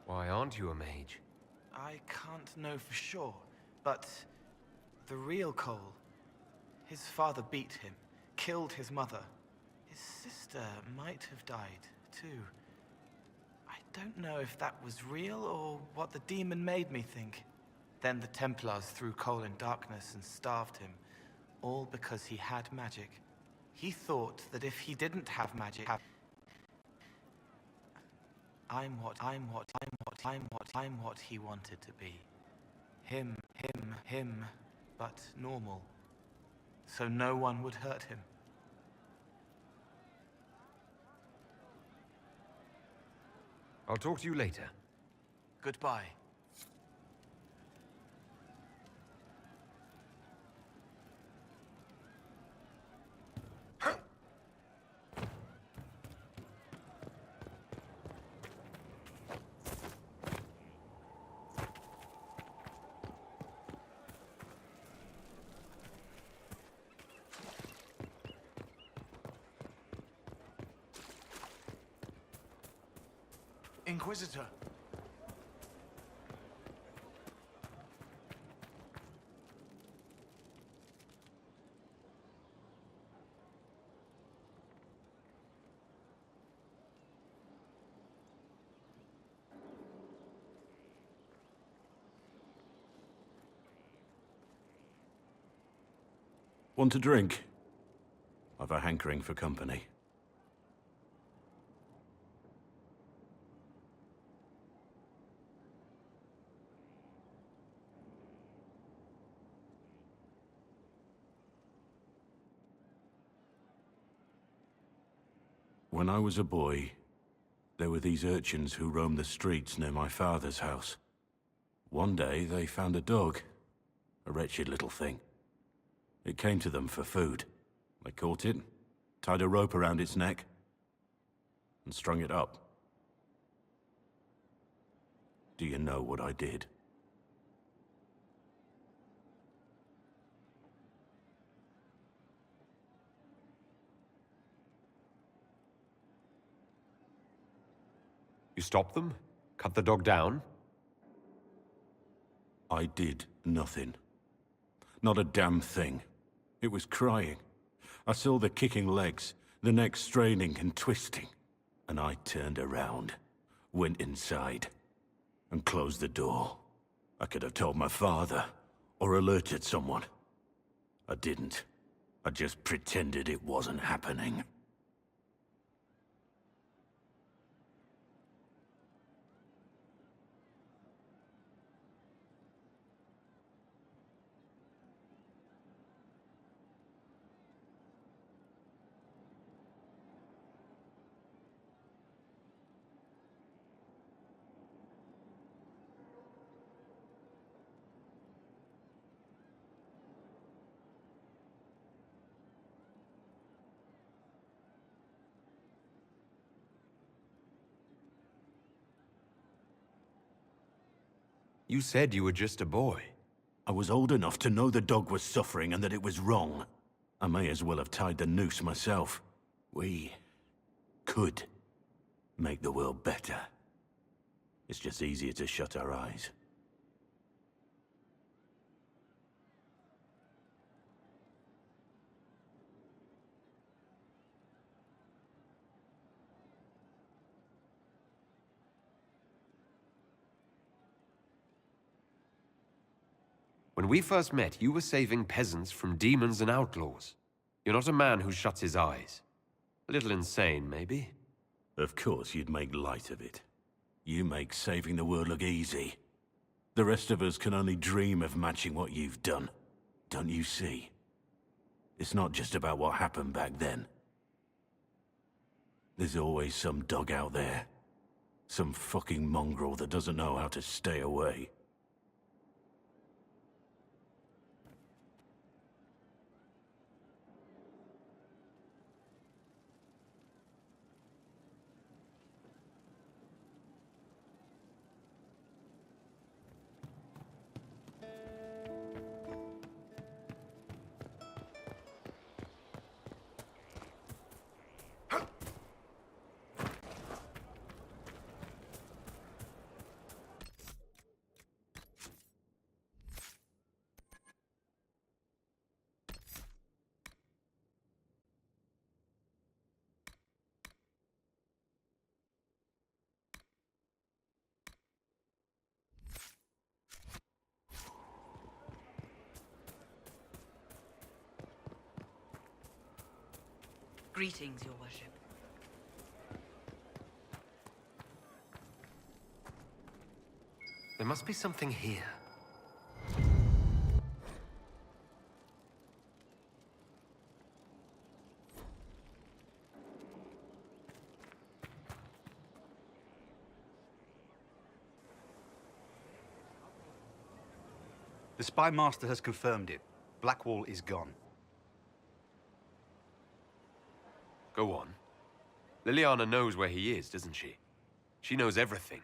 Why aren't you a mage? I can't know for sure, but the real Cole, his father beat him, killed his mother. His sister might have died, too. I don't know if that was real or what the demon made me think. Then the Templars threw Cole in darkness and starved him, all because he had magic. He thought that if he didn't have magic, I'm what he wanted to be. Him, but normal. So no one would hurt him. I'll talk to you later. Goodbye. Inquisitor. Want a drink? I've a hankering for company. When I was a boy, there were these urchins who roamed the streets near my father's house. One day, they found a dog. A wretched little thing. It came to them for food. They caught it, tied a rope around its neck, and strung it up. Do you know what I did? You stopped them? Cut the dog down? I did nothing. Not a damn thing. It was crying. I saw the kicking legs, the neck straining and twisting. And I turned around, went inside, and closed the door. I could have told my father, or alerted someone. I didn't. I just pretended it wasn't happening. You said you were just a boy. I was old enough to know the dog was suffering and that it was wrong. I may as well have tied the noose myself. We could make the world better. It's just easier to shut our eyes. When we first met, you were saving peasants from demons and outlaws. You're not a man who shuts his eyes. A little insane, maybe? Of course you'd make light of it. You make saving the world look easy. The rest of us can only dream of matching what you've done. Don't you see? It's not just about what happened back then. There's always some dog out there. Some fucking mongrel that doesn't know how to stay away. Greetings, Your Worship. There must be something here. The Spy Master has confirmed it. Blackwall is gone. Go on. Liliana knows where he is, doesn't she? She knows everything.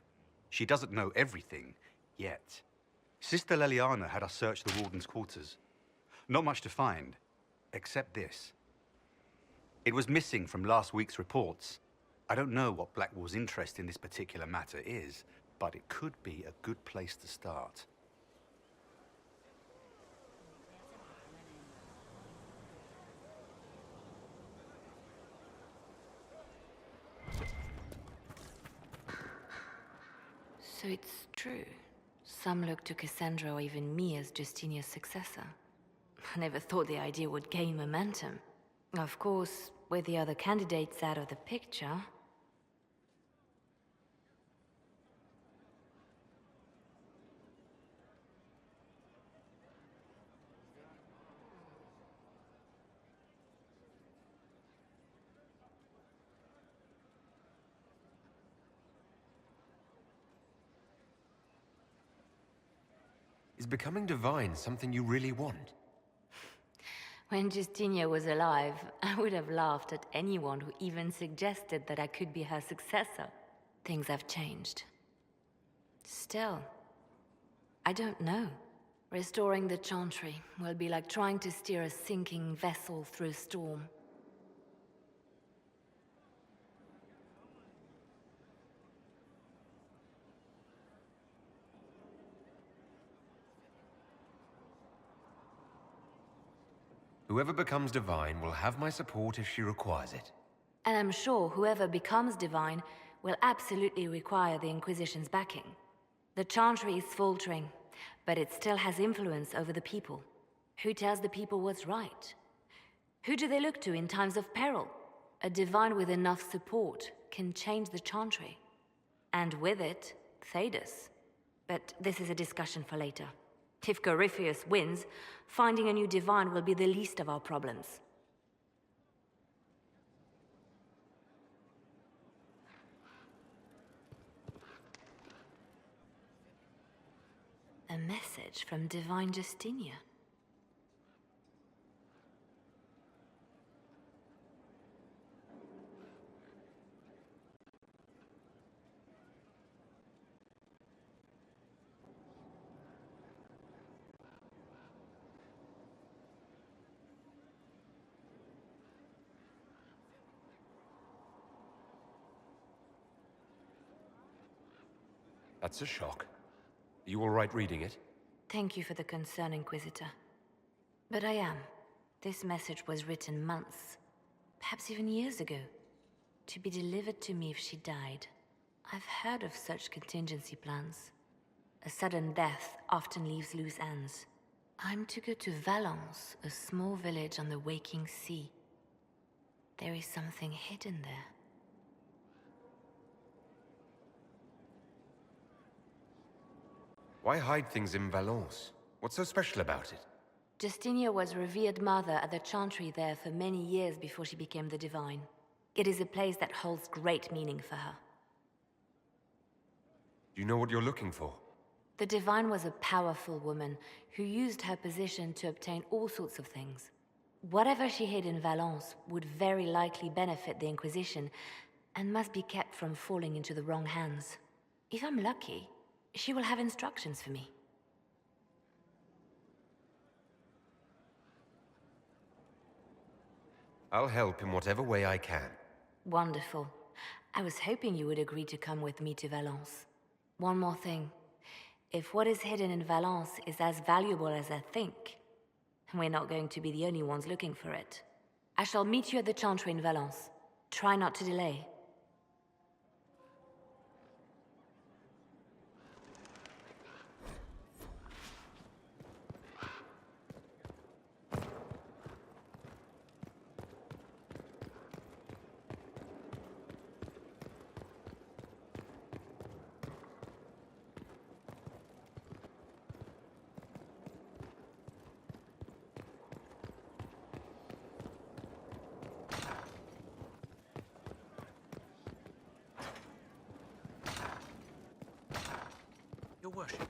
She doesn't know everything, yet. Sister Liliana had us search the Warden's quarters. Not much to find, except this. It was missing from last week's reports. I don't know what Blackwall's interest in this particular matter is, but it could be a good place to start. So it's true. Some look to Cassandra or even me as Justinia's successor. I never thought the idea would gain momentum. Of course, with the other candidates out of the picture... Is becoming divine something you really want? When Justinia was alive, I would have laughed at anyone who even suggested that I could be her successor. Things have changed. Still, I don't know. Restoring the Chantry will be like trying to steer a sinking vessel through a storm. Whoever becomes divine will have my support if she requires it. And I'm sure whoever becomes divine will absolutely require the Inquisition's backing. The Chantry is faltering, but it still has influence over the people. Who tells the people what's right? Who do they look to in times of peril? A divine with enough support can change the Chantry. And with it, Thedas. But this is a discussion for later. If Corypheus wins, finding a new divine will be the least of our problems. A message from Divine Justinia. That's a shock. Are you all right reading it? Thank you for the concern, Inquisitor. But I am. This message was written months, perhaps even years ago, to be delivered to me if she died. I've heard of such contingency plans. A sudden death often leaves loose ends. I'm to go to Valence, a small village on the waking sea. There is something hidden there. Why hide things in Valence? What's so special about it? Justinia was revered mother at the chantry there for many years before she became the Divine. It is a place that holds great meaning for her. Do you know what you're looking for? The Divine was a powerful woman who used her position to obtain all sorts of things. Whatever she hid in Valence would very likely benefit the Inquisition and must be kept from falling into the wrong hands. If I'm lucky, she will have instructions for me. I'll help in whatever way I can. Wonderful. I was hoping you would agree to come with me to Valence. One more thing. If what is hidden in Valence is as valuable as I think, we're not going to be the only ones looking for it. I shall meet you at the chantry in Valence. Try not to delay. Your worship.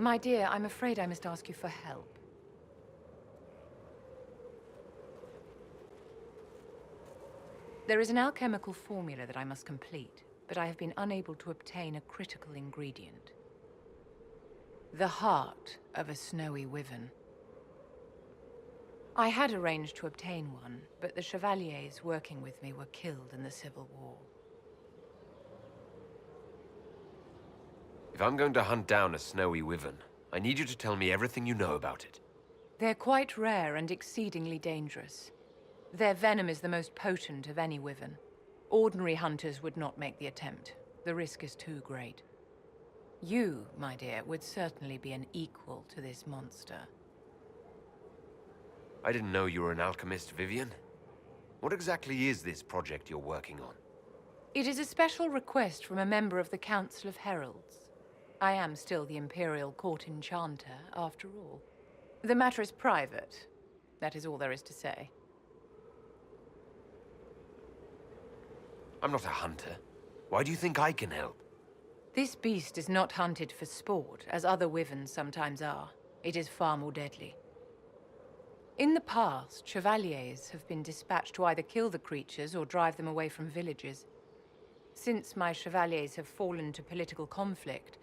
My dear, I'm afraid I must ask you for help. There is an alchemical formula that I must complete, but I have been unable to obtain a critical ingredient. The heart of a snowy wyvern. I had arranged to obtain one, but the chevaliers working with me were killed in the Civil War. If I'm going to hunt down a snowy wyvern, I need you to tell me everything you know about it. They're quite rare and exceedingly dangerous. Their venom is the most potent of any wyvern. Ordinary hunters would not make the attempt. The risk is too great. You, my dear, would certainly be an equal to this monster. I didn't know you were an alchemist, Vivian. What exactly is this project you're working on? It is a special request from a member of the Council of Heralds. I am still the Imperial Court Enchanter, after all. The matter is private. That is all there is to say. I'm not a hunter. Why do you think I can help? This beast is not hunted for sport, as other wyverns sometimes are. It is far more deadly. In the past, chevaliers have been dispatched to either kill the creatures or drive them away from villages. Since my chevaliers have fallen to political conflict,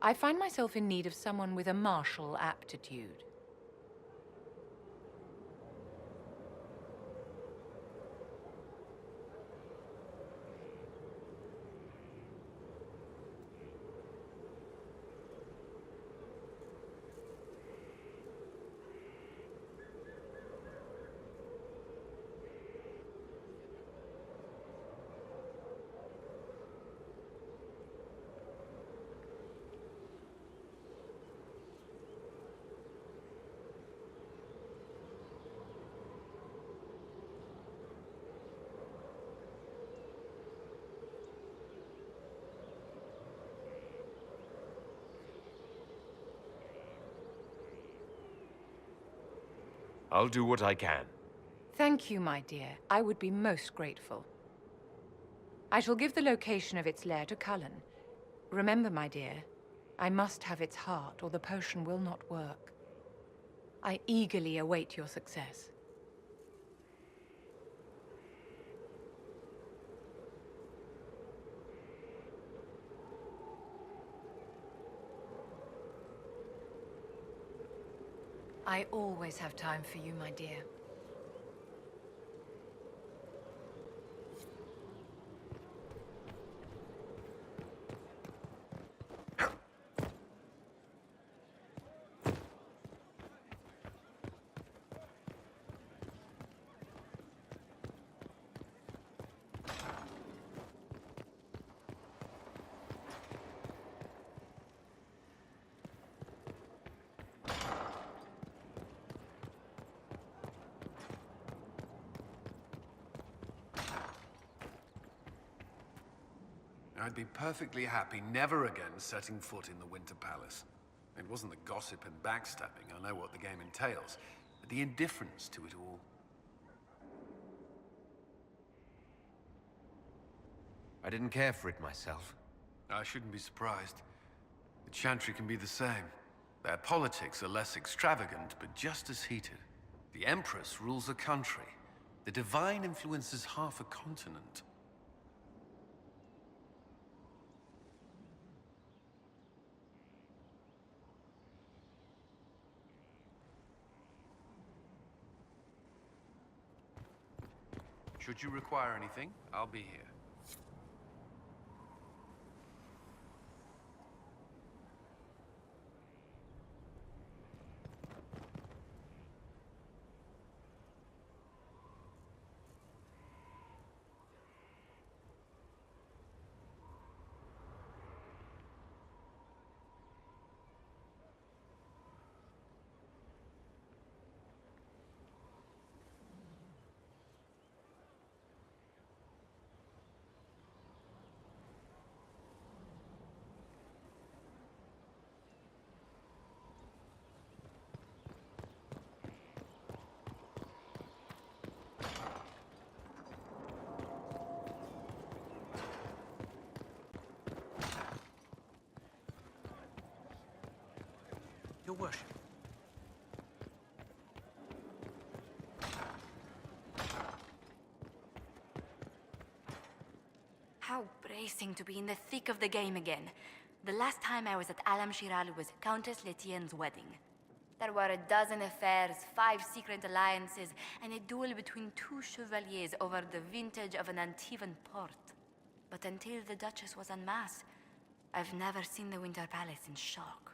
I find myself in need of someone with a martial aptitude. I'll do what I can. Thank you, my dear. I would be most grateful. I shall give the location of its lair to Cullen. Remember, my dear, I must have its heart, or the potion will not work. I eagerly await your success. I always have time for you, my dear. I'd be perfectly happy never again setting foot in the Winter Palace. It wasn't the gossip and backstabbing, I know what the game entails, but the indifference to it all. I didn't care for it myself. I shouldn't be surprised. The Chantry can be the same. Their politics are less extravagant, but just as heated. The Empress rules a country. The Divine influences half a continent. Should you require anything, I'll be here. Your worship. How bracing to be in the thick of the game again. The last time I was at Alam Shiral was Countess Letienne's wedding. There were a dozen affairs, 5 secret alliances, and a duel between 2 chevaliers over the vintage of an Antivan port. But until the Duchess was en masse, I've never seen the Winter Palace in shock.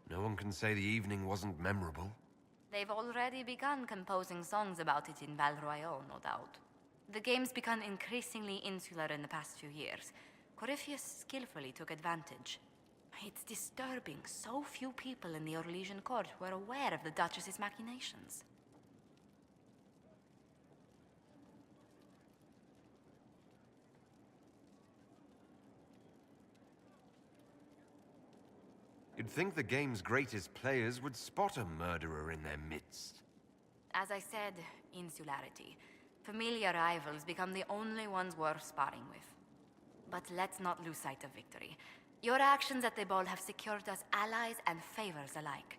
No one can say the evening wasn't memorable. They've already begun composing songs about it in Val Royale, no doubt. The game's become increasingly insular in the past few years. Corypheus skillfully took advantage. It's disturbing so few people in the Orlesian court were aware of the Duchess's machinations. You'd think the game's greatest players would spot a murderer in their midst. As I said, insularity. Familiar rivals become the only ones worth sparring with. But let's not lose sight of victory. Your actions at the ball have secured us allies and favors alike.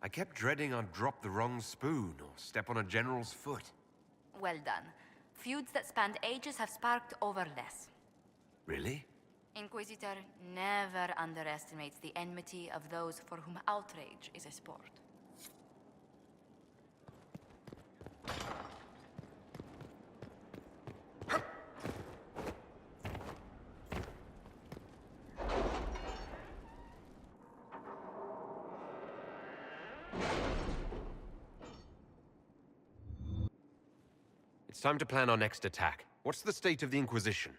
I kept dreading I'd drop the wrong spoon or step on a general's foot. Well done. Feuds that spanned ages have sparked over less. Really? Inquisitor never underestimates the enmity of those for whom outrage is a sport. It's time to plan our next attack. What's the state of the Inquisition?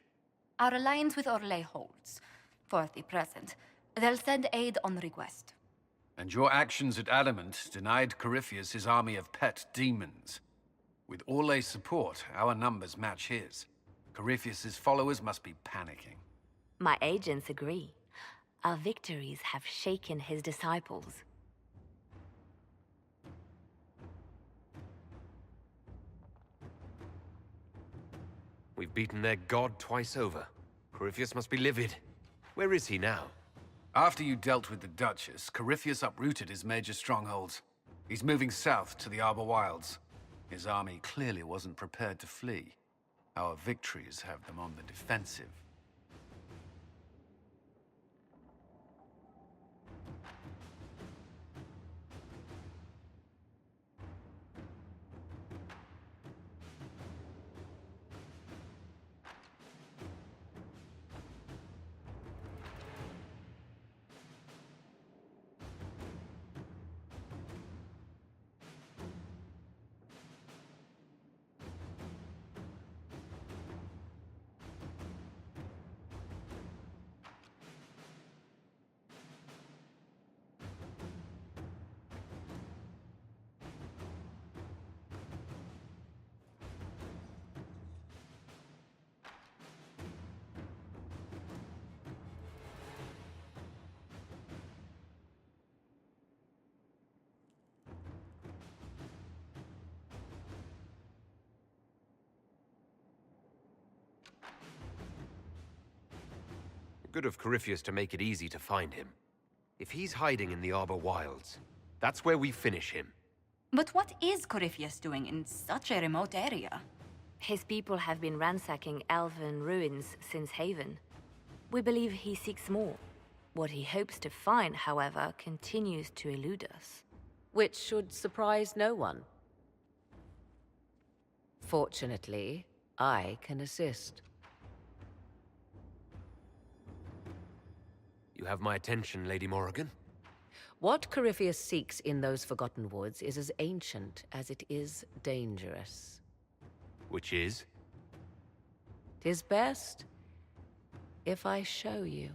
Our alliance with Orlais holds. For the present. They'll send aid on request. And your actions at Adamant denied Corypheus his army of pet demons. With Orlais' support, our numbers match his. Corypheus' followers must be panicking. My agents agree. Our victories have shaken his disciples. We've beaten their god twice over. Corypheus must be livid. Where is he now? After you dealt with the Duchess, Corypheus uprooted his major strongholds. He's moving south to the Arbor Wilds. His army clearly wasn't prepared to flee. Our victories have them on the defensive. Good of Corypheus to make it easy to find him. If he's hiding in the Arbor Wilds, that's where we finish him. But what is Corypheus doing in such a remote area? His people have been ransacking elven ruins since Haven. We believe he seeks more. What he hopes to find, however, continues to elude us. Which should surprise no one. Fortunately, I can assist. You have my attention, Lady Morrigan. What Corypheus seeks in those Forgotten Woods is as ancient as it is dangerous. Which is? 'Tis best if I show you.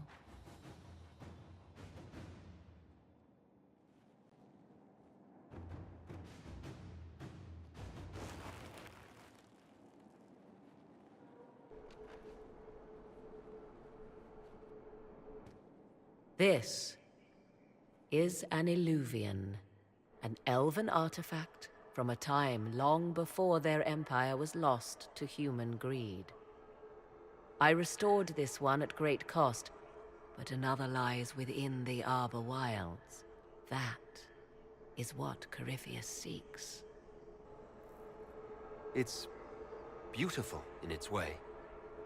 This is an illuvian, an elven artifact from a time long before their empire was lost to human greed. I restored this one at great cost, but another lies within the Arbor Wilds. That is what Corypheus seeks. It's beautiful in its way.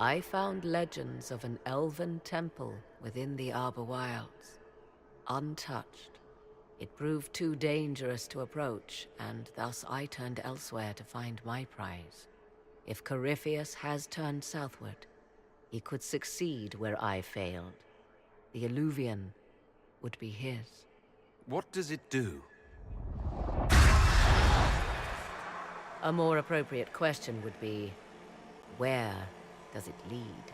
I found legends of an elven temple within the Arbor Wilds. Untouched. It proved too dangerous to approach, and thus I turned elsewhere to find my prize. If Corypheus has turned southward, he could succeed where I failed. The Illuvian would be his. What does it do? A more appropriate question would be, where does it lead?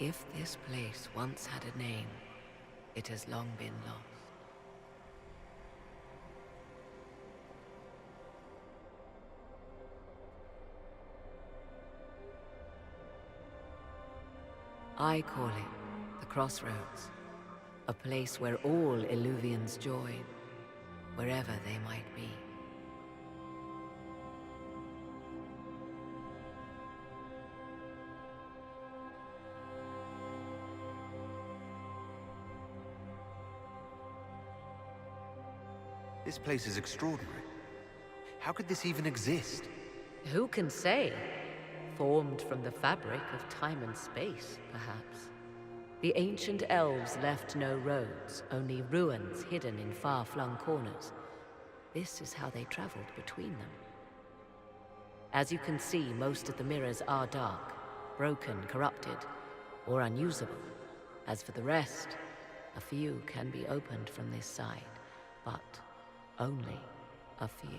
If this place once had a name, it has long been lost. I call it the Crossroads, a place where all Illuvians join, wherever they might be. This place is extraordinary. How could this even exist? Who can say? Formed from the fabric of time and space, perhaps. The ancient elves left no roads, only ruins hidden in far-flung corners. This is how they traveled between them. As you can see, most of the mirrors are dark, broken, corrupted, or unusable. As for the rest, a few can be opened from this side, but only a few.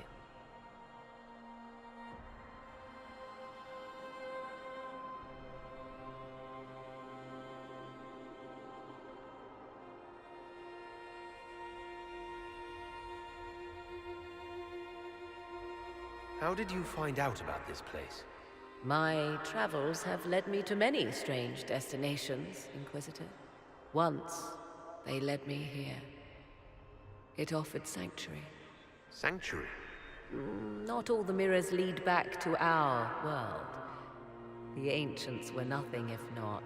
How did you find out about this place? My travels have led me to many strange destinations, Inquisitor. Once, they led me here. It offered sanctuary. Sanctuary? Not all the mirrors lead back to our world. The ancients were nothing if not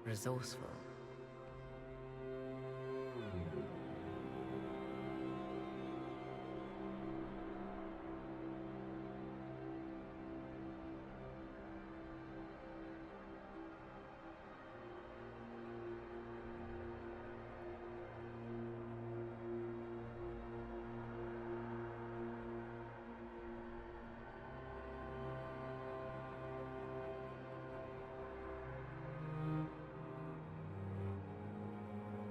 resourceful.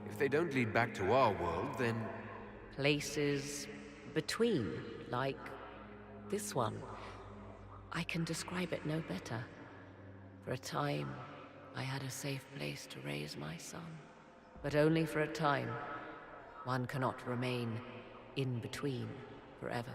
If they don't lead back to our world, then... Places between, like this one. I can describe it no better. For a time, I had a safe place to raise my son. But only for a time. One cannot remain in between forever.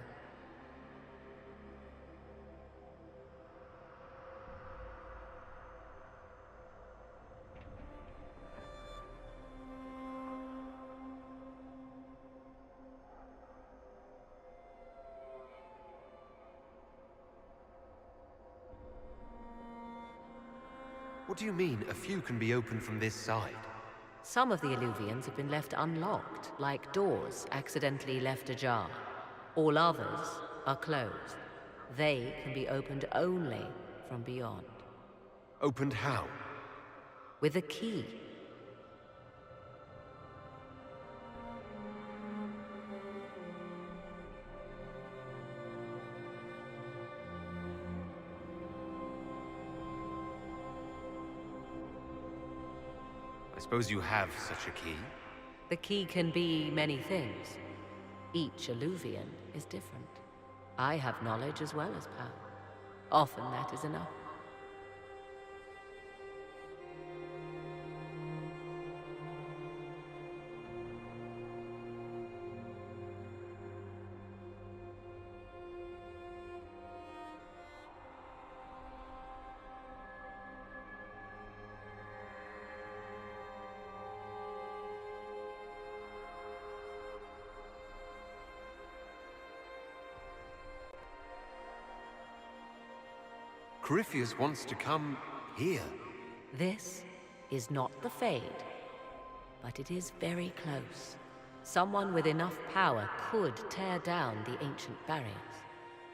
What do you mean, a few can be opened from this side? Some of the Illuvians have been left unlocked, like doors accidentally left ajar. All others are closed. They can be opened only from beyond. Opened how? With a key. I suppose you have such a key? The key can be many things. Each Illuvian is different. I have knowledge as well as power. Often that is enough. Corypheus wants to come here. This is not the Fade, but it is very close. Someone with enough power could tear down the ancient barriers.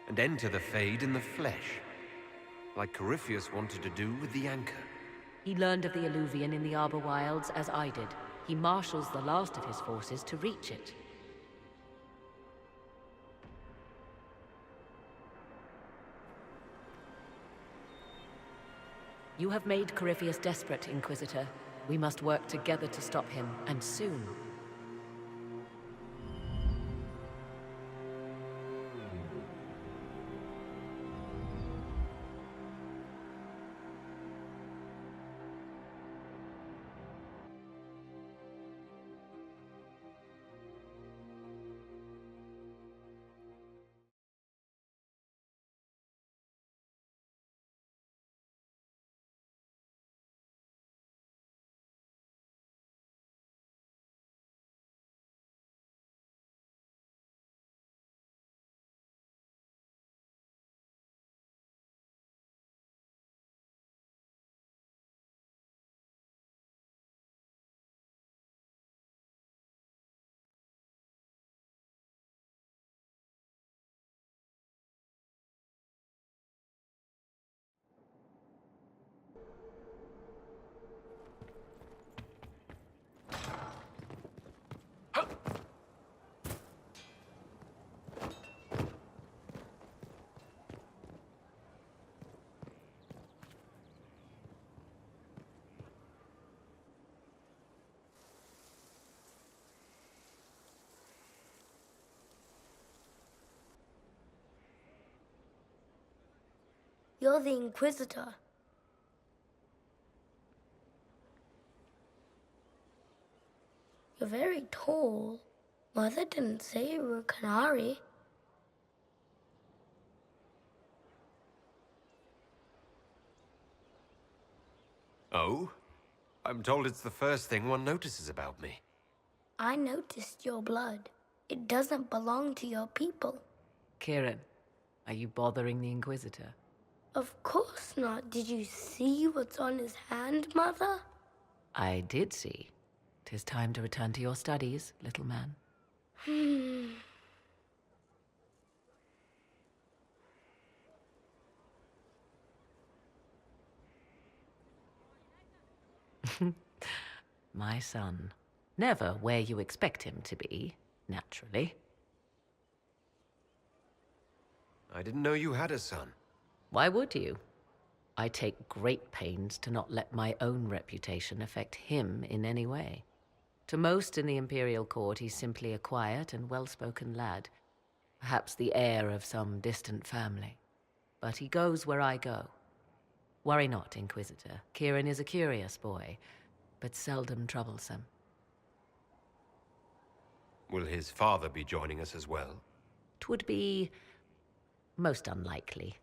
And enter the Fade in the flesh, like Corypheus wanted to do with the Anchor. He learned of the Illuvian in the Arbor Wilds as I did. He marshals the last of his forces to reach it. You have made Corypheus desperate, Inquisitor. We must work together to stop him, and soon. You're the Inquisitor. You're very tall. Mother didn't say you were a canary. Oh? I'm told it's the first thing one notices about me. I noticed your blood. It doesn't belong to your people. Kieran, are you bothering the Inquisitor? Of course not. Did you see what's on his hand, Mother? I did see. 'Tis time to return to your studies, little man. My son. Never where you expect him to be, naturally. I didn't know you had a son. Why would you? I take great pains to not let my own reputation affect him in any way. To most in the Imperial Court, he's simply a quiet and well-spoken lad, perhaps the heir of some distant family. But he goes where I go. Worry not, Inquisitor. Kieran is a curious boy, but seldom troublesome. Will his father be joining us as well? 'Twould be most unlikely.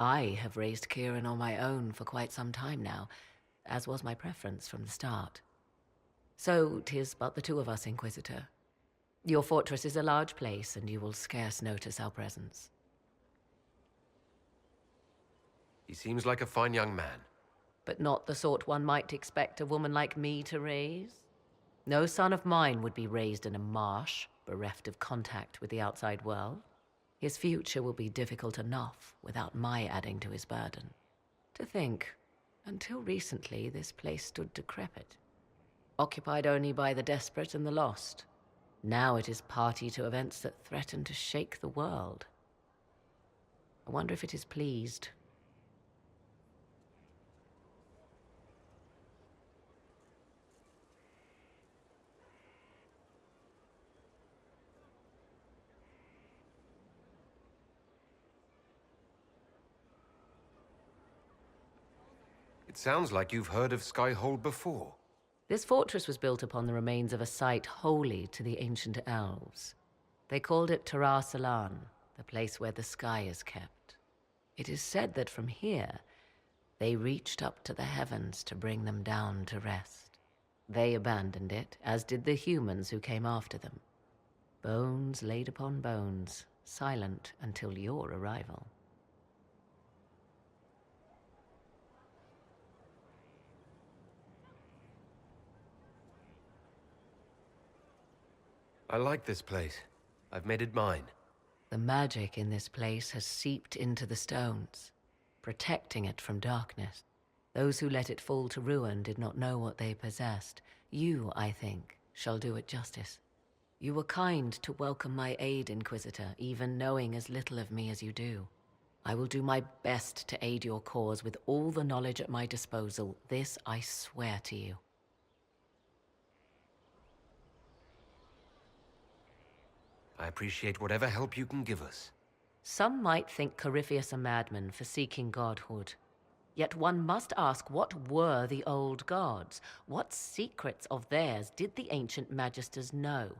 I have raised Kieran on my own for quite some time now, as was my preference from the start. So 'tis but the two of us, Inquisitor. Your fortress is a large place, and you will scarce notice our presence. He seems like a fine young man. But not the sort one might expect a woman like me to raise. No son of mine would be raised in a marsh, bereft of contact with the outside world. His future will be difficult enough without my adding to his burden. To think, until recently this place stood decrepit, occupied only by the desperate and the lost. Now it is party to events that threaten to shake the world. I wonder if it is pleased. It sounds like you've heard of Skyhold before. This fortress was built upon the remains of a site holy to the ancient elves. They called it Tara Salan, the place where the sky is kept. It is said that from here, they reached up to the heavens to bring them down to rest. They abandoned it, as did the humans who came after them. Bones laid upon bones, silent until your arrival. I like this place. I've made it mine. The magic in this place has seeped into the stones, protecting it from darkness. Those who let it fall to ruin did not know what they possessed. You, I think, shall do it justice. You were kind to welcome my aid, Inquisitor, even knowing as little of me as you do. I will do my best to aid your cause with all the knowledge at my disposal. This I swear to you. I appreciate whatever help you can give us. Some might think Corypheus a madman for seeking godhood. Yet one must ask, what were the old gods? What secrets of theirs did the ancient magisters know?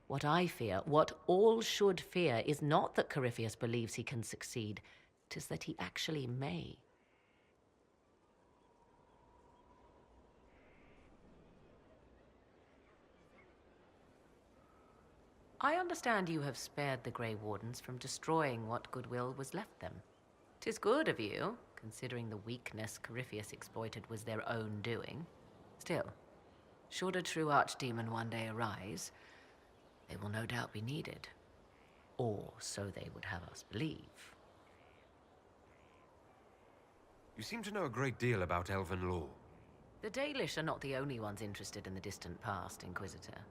What I fear, what all should fear, is not that Corypheus believes he can succeed. 'Tis that he actually may. I understand you have spared the Grey Wardens from destroying what goodwill was left them. 'Tis good of you, considering the weakness Corypheus exploited was their own doing. Still, should a true archdemon one day arise, they will no doubt be needed. Or so they would have us believe. You seem to know a great deal about elven lore. The Dalish are not the only ones interested in the distant past, Inquisitor.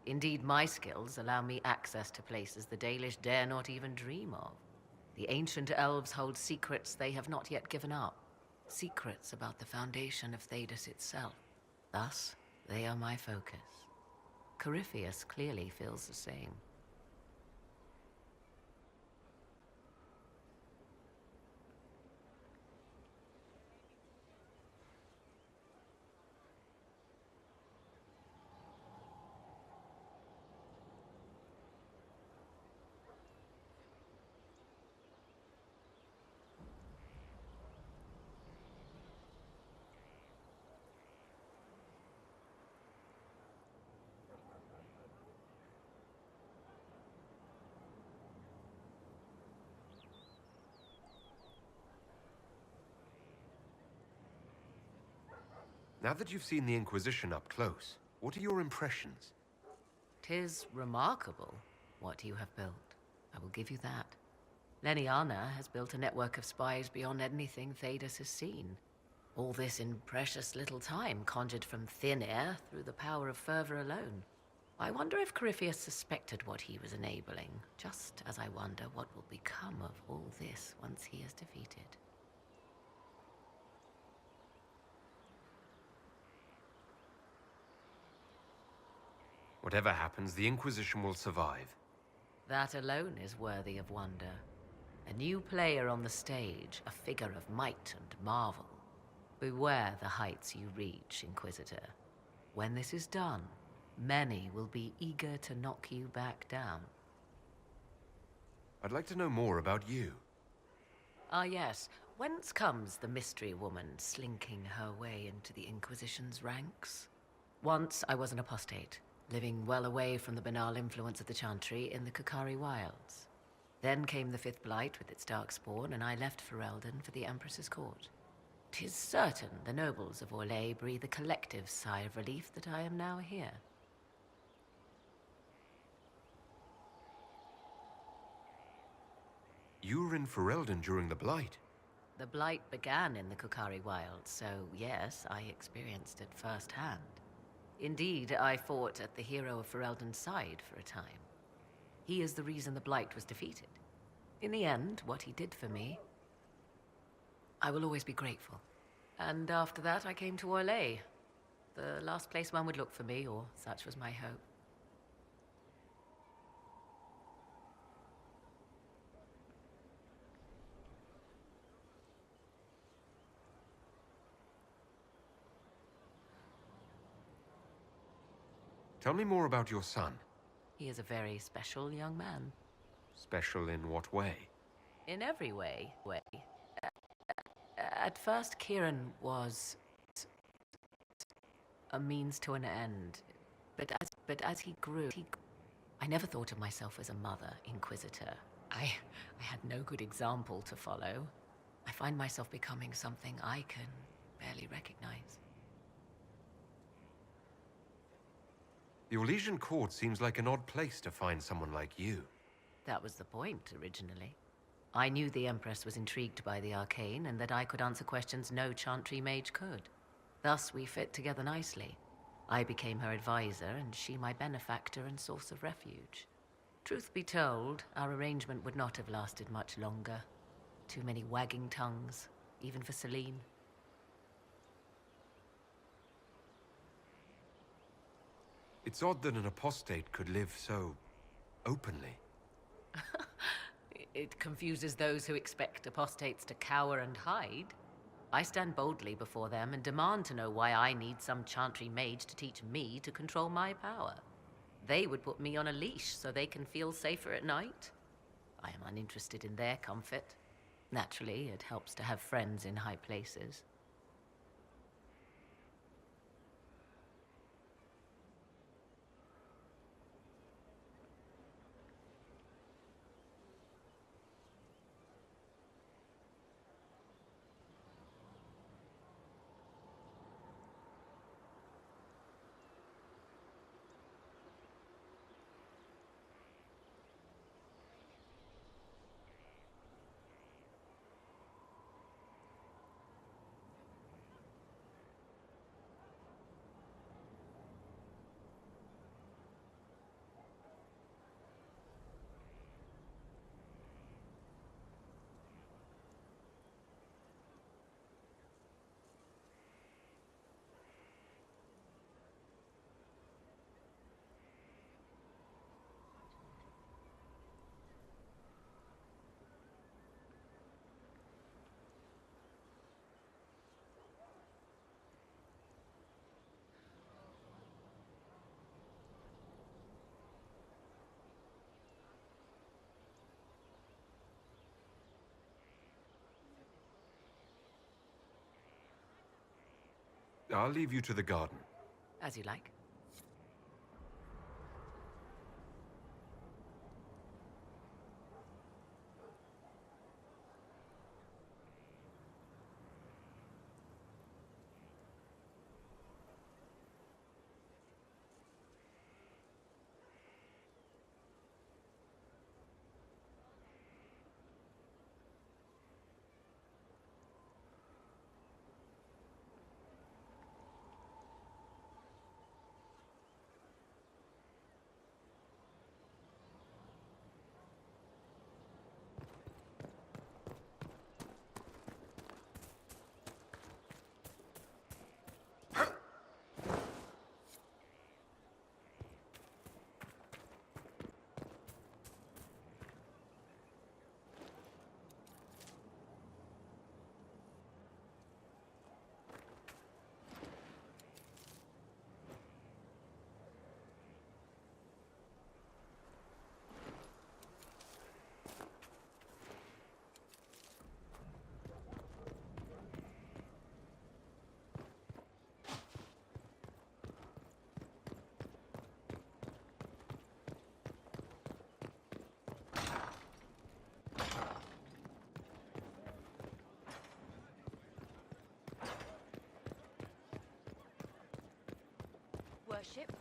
Indeed, my skills allow me access to places the Dalish dare not even dream of. The ancient elves hold secrets they have not yet given up. Secrets about the foundation of Thedas itself. Thus, they are my focus. Corypheus clearly feels the same. Now that you've seen the Inquisition up close, what are your impressions? 'Tis remarkable what you have built. I will give you that. Leliana has built a network of spies beyond anything Thedas has seen. All this in precious little time, conjured from thin air through the power of fervor alone. I wonder if Corypheus suspected what he was enabling, just as I wonder what will become of all this once he is defeated. Whatever happens, the Inquisition will survive. That alone is worthy of wonder. A new player on the stage, a figure of might and marvel. Beware the heights you reach, Inquisitor. When this is done, many will be eager to knock you back down. I'd like to know more about you. Ah yes, whence comes the mystery woman slinking her way into the Inquisition's ranks? Once I was an apostate, living well away from the banal influence of the Chantry in the Kukari wilds. Then came the Fifth Blight with its darkspawn, and I left Ferelden for the Empress's court. 'Tis certain the nobles of Orlais breathe a collective sigh of relief that I am now here. You were in Ferelden during the Blight. The Blight began in the Kukari wilds, so yes, I experienced it firsthand. Indeed, I fought at the hero of Ferelden's side for a time. He is the reason the Blight was defeated. In the end, what he did for me, I will always be grateful. And after that, I came to Orlais. The last place one would look for me, or such was my hope. Tell me more about your son. He is a very special young man. Special in what way? In every way. At first, Kieran was a means to an end. But as he grew, I never thought of myself as a mother, Inquisitor. I had no good example to follow. I find myself becoming something I can barely recognize. The Orlesian court seems like an odd place to find someone like you. That was the point, originally. I knew the Empress was intrigued by the arcane, and that I could answer questions no Chantry mage could. Thus, we fit together nicely. I became her advisor, and she my benefactor and source of refuge. Truth be told, our arrangement would not have lasted much longer. Too many wagging tongues, even for Celine. It's odd that an apostate could live so openly. It confuses those who expect apostates to cower and hide. I stand boldly before them and demand to know why I need some Chantry mage to teach me to control my power. They would put me on a leash so they can feel safer at night. I am uninterested in their comfort. Naturally, it helps to have friends in high places. I'll leave you to the garden. As you like. Worship.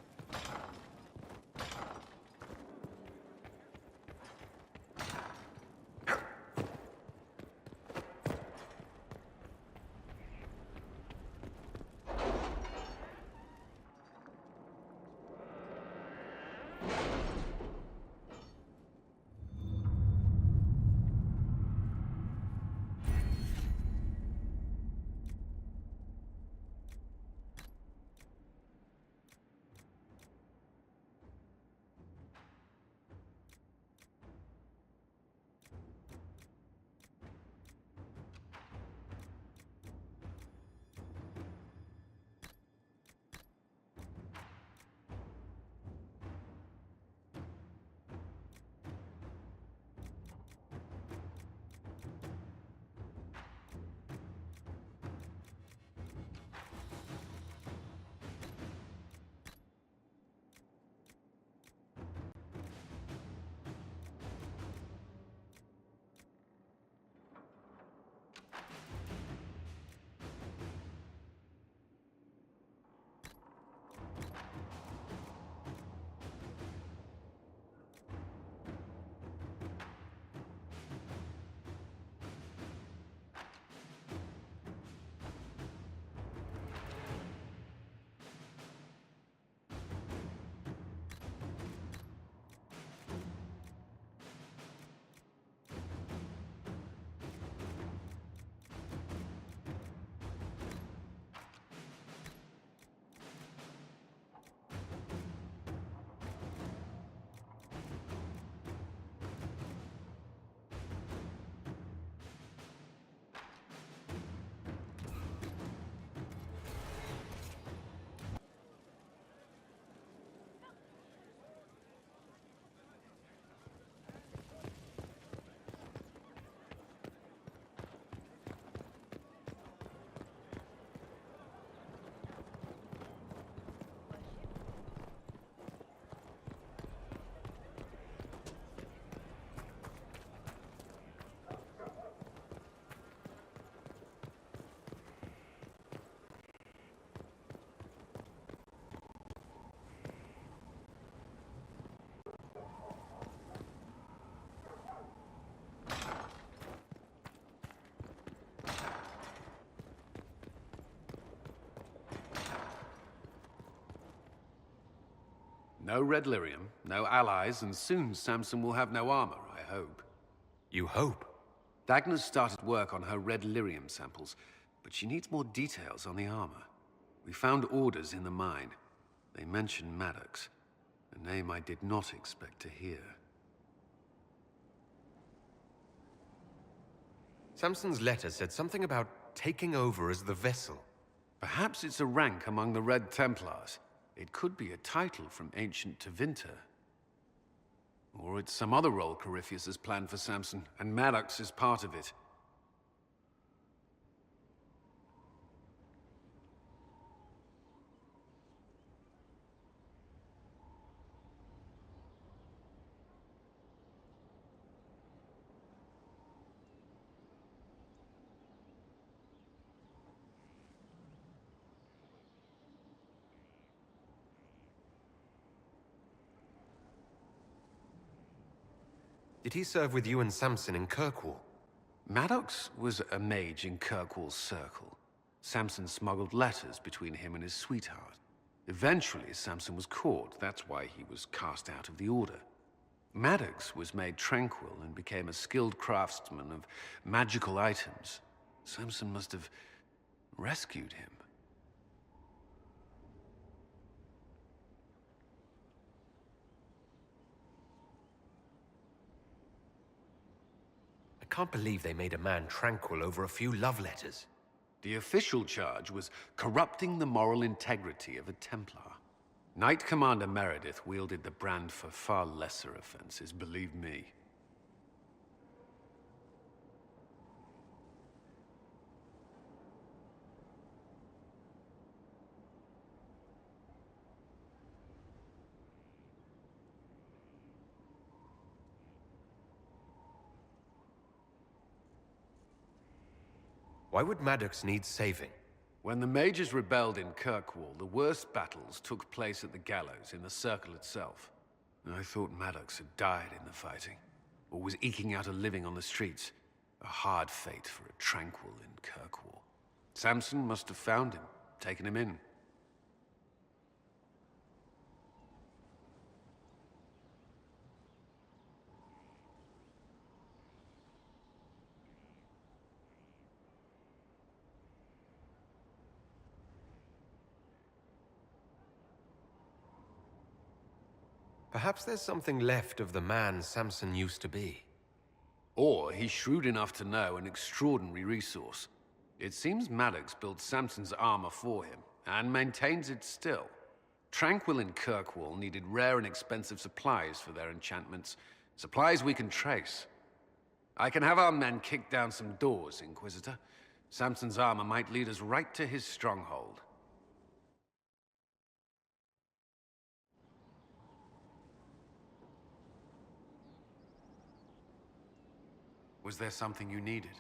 No red lyrium, no allies, and soon Samson will have no armor, I hope. You hope? Dagna's started work on her red lyrium samples, but she needs more details on the armor. We found orders in the mine. They mention Maddox, a name I did not expect to hear. Samson's letter said something about taking over as the vessel. Perhaps it's a rank among the Red Templars. It could be a title from ancient Tevinter. Or it's some other role Corypheus has planned for Samson, and Maddox is part of it. Did he serve with you and Samson in Kirkwall? Maddox was a mage in Kirkwall's circle. Samson smuggled letters between him and his sweetheart. Eventually, Samson was caught. That's why he was cast out of the Order. Maddox was made tranquil and became a skilled craftsman of magical items. Samson must have rescued him. I can't believe they made a man tranquil over a few love letters. The official charge was corrupting the moral integrity of a Templar. Knight Commander Meredith wielded the brand for far lesser offenses, believe me. Why would Maddox need saving? When the mages rebelled in Kirkwall, the worst battles took place at the gallows in the circle itself. I thought Maddox had died in the fighting, or was eking out a living on the streets. A hard fate for a tranquil in Kirkwall. Samson must have found him, taken him in. Perhaps there's something left of the man Samson used to be. Or he's shrewd enough to know an extraordinary resource. It seems Maddox built Samson's armor for him, and maintains it still. Tranquil and Kirkwall needed rare and expensive supplies for their enchantments. Supplies we can trace. I can have our men kick down some doors, Inquisitor. Samson's armor might lead us right to his stronghold. Was there something you needed?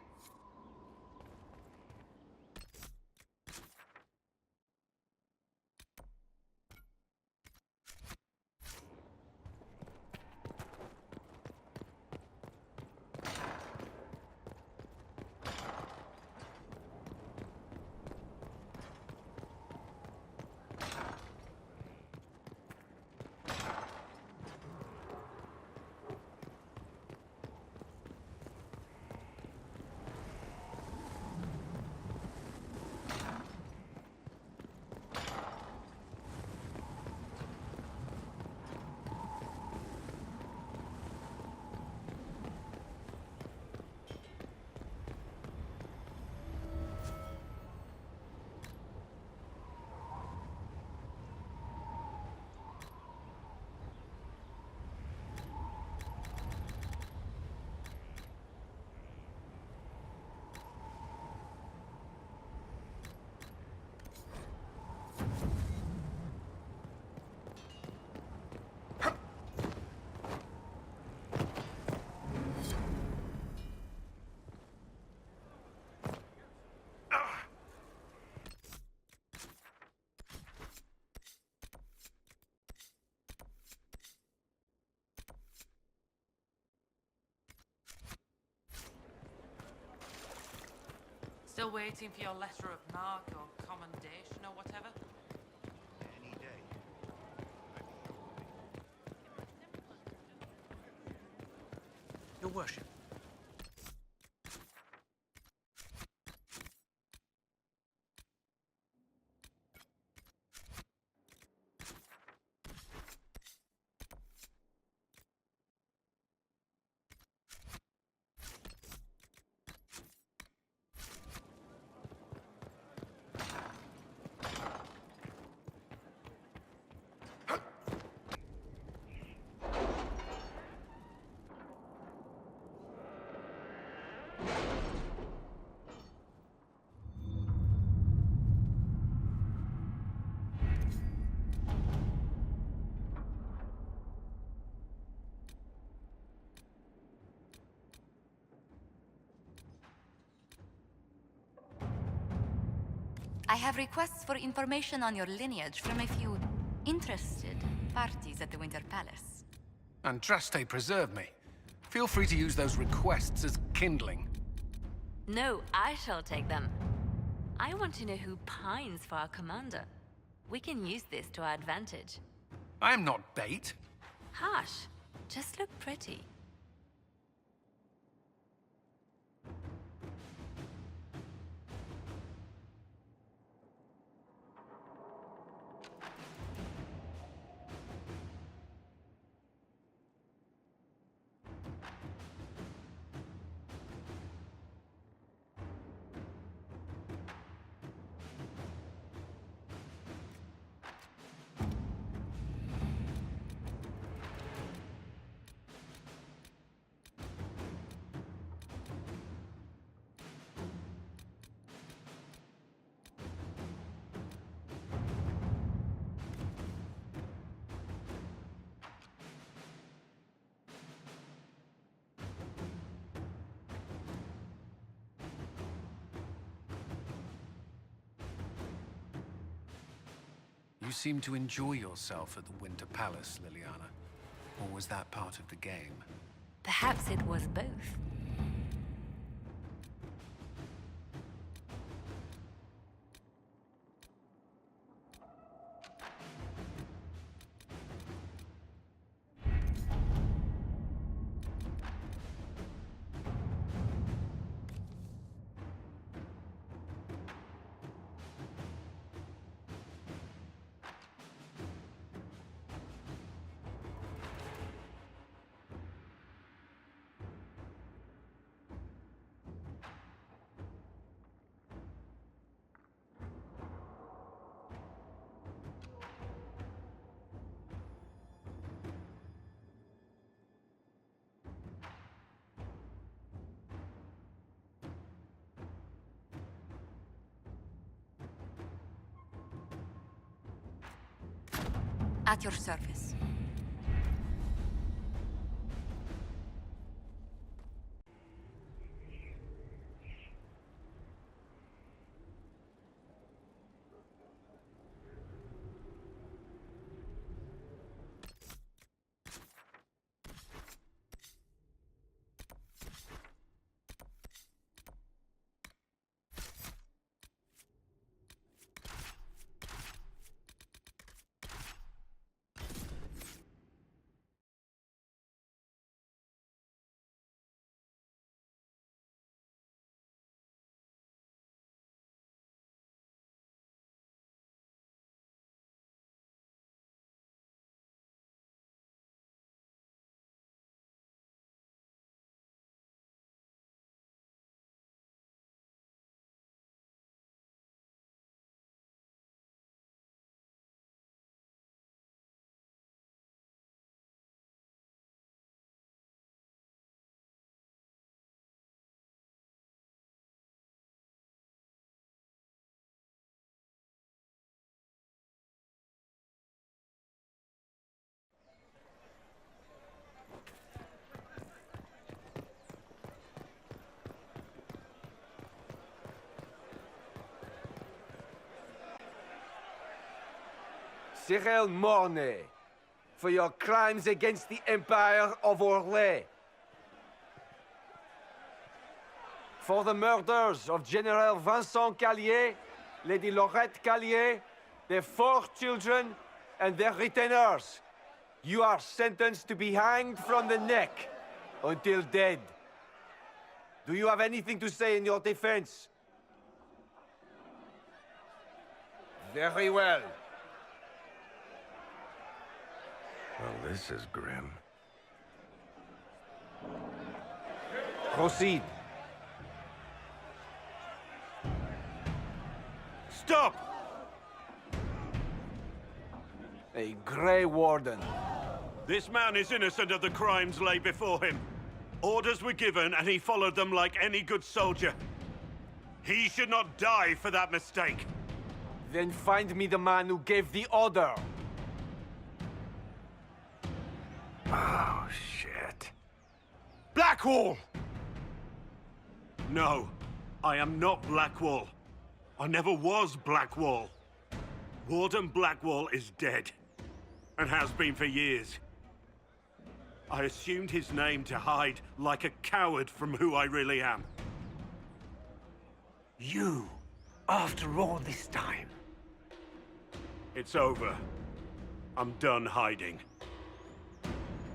Still waiting for your letter of marque or commendation or whatever? Any day. Your worship. I have requests for information on your lineage from a few interested parties at the Winter Palace. Andraste, preserve me. Feel free to use those requests as kindling. No, I shall take them. I want to know who pines for our commander. We can use this to our advantage. I am not bait. Hush. Just look pretty. You seem to enjoy yourself at the Winter Palace, Liliana. Or was that part of the game? Perhaps it was both. At your service. Cyril Mornay, for your crimes against the Empire of Orlais. For the murders of General Vincent Callier, Lady Laurette Callier, their 4 children, and their retainers. You are sentenced to be hanged from the neck until dead. Do you have anything to say in your defense? Very well. Well, this is grim. Proceed. Stop! A Grey Warden. This man is innocent of the crimes laid before him. Orders were given, and he followed them like any good soldier. He should not die for that mistake. Then find me the man who gave the order. Oh, shit. Blackwall! No, I am not Blackwall. I never was Blackwall. Warden Blackwall is dead, and has been for years. I assumed his name to hide like a coward from who I really am. You, after all this time. It's over. I'm done hiding.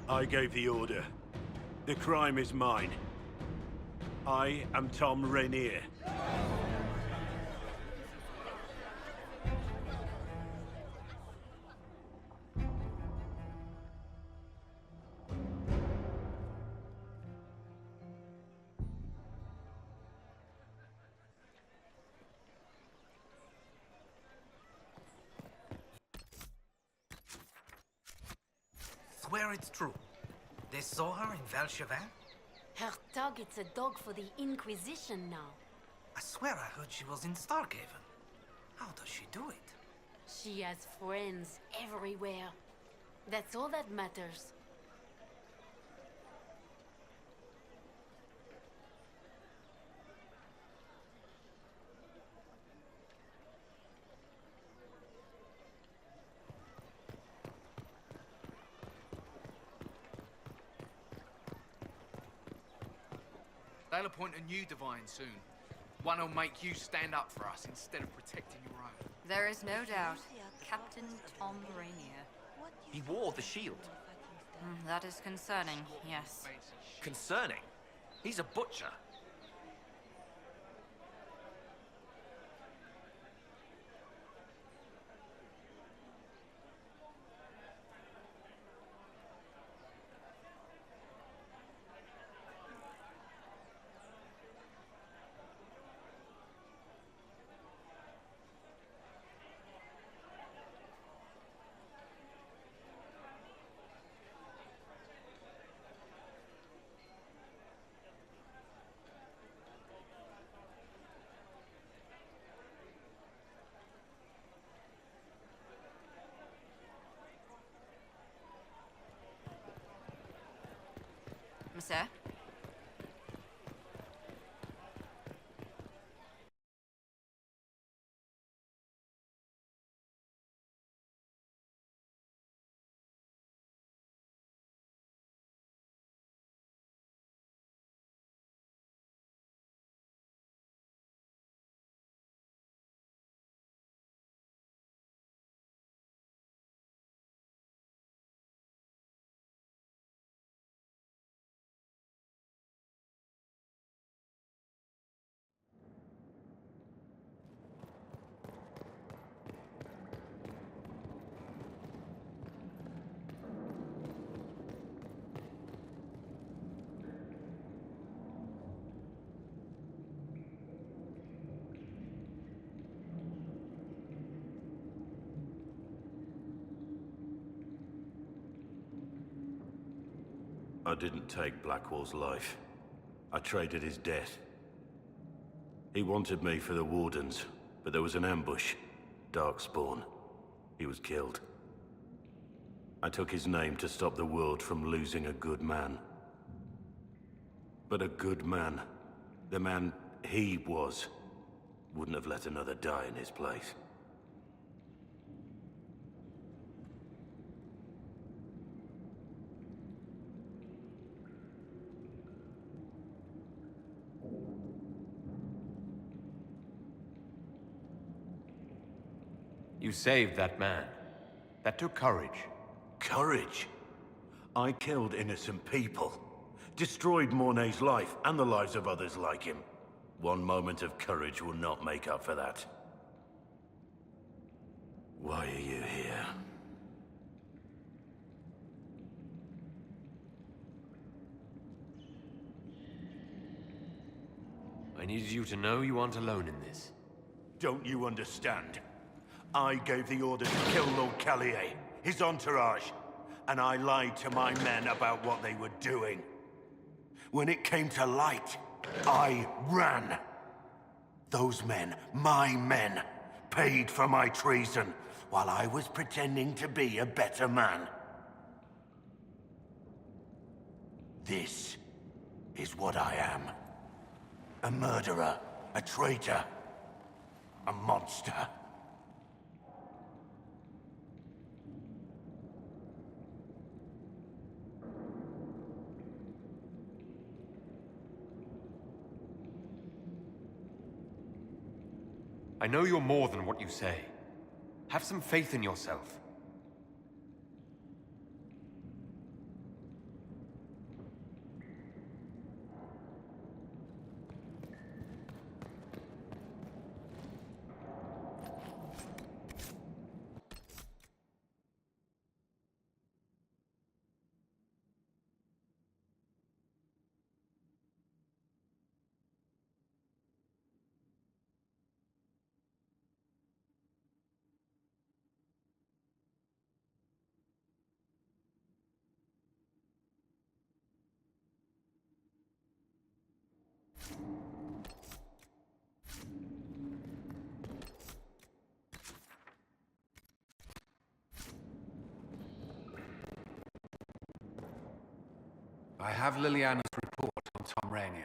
I gave the order. The crime is mine. I am Tom Rainier. Swear it's true. They saw her in Valchevin? Her target's a dog for the Inquisition now. I swear I heard she was in Starkhaven. How does she do it? She has friends everywhere. That's all that matters. They'll appoint a new divine soon. One who'll make you stand up for us instead of protecting your own. There is no doubt. Captain Tom Rainier. He wore the shield. That is concerning, yes. Concerning? He's a butcher. Monsieur? I didn't take Blackwall's life. I traded his death. He wanted me for the Wardens, but there was an ambush. Darkspawn. He was killed. I took his name to stop the world from losing a good man. But a good man, the man he was, wouldn't have let another die in his place. You saved that man. That took courage. Courage? I killed innocent people. Destroyed Mornay's life and the lives of others like him. One moment of courage will not make up for that. Why are you here? I needed you to know you aren't alone in this. Don't you understand? I gave the order to kill Lord Callier, his entourage, and I lied to my men about what they were doing. When it came to light, I ran. Those men, my men, paid for my treason while I was pretending to be a better man. This is what I am. A murderer, a traitor, a monster. I know you're more than what you say. Have some faith in yourself. I have Liliana's report on Tom Rainier.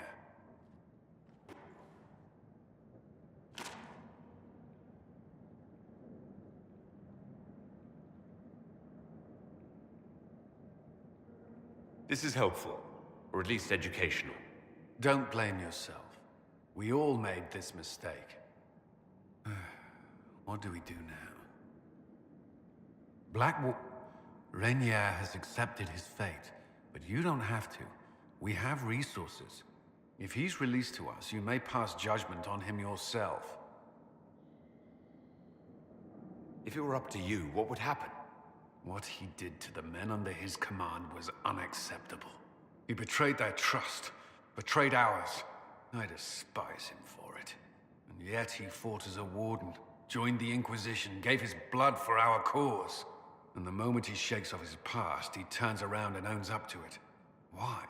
This is helpful, or at least educational. Don't blame yourself. We all made this mistake. What do we do now? Rainier has accepted his fate, but you don't have to. We have resources. If he's released to us, you may pass judgment on him yourself. If it were up to you, what would happen? What he did to the men under his command was unacceptable. He betrayed their trust, betrayed ours. I despise him for it. And yet he fought as a warden, joined the Inquisition, gave his blood for our cause. And the moment he shakes off his past, he turns around and owns up to it. Why?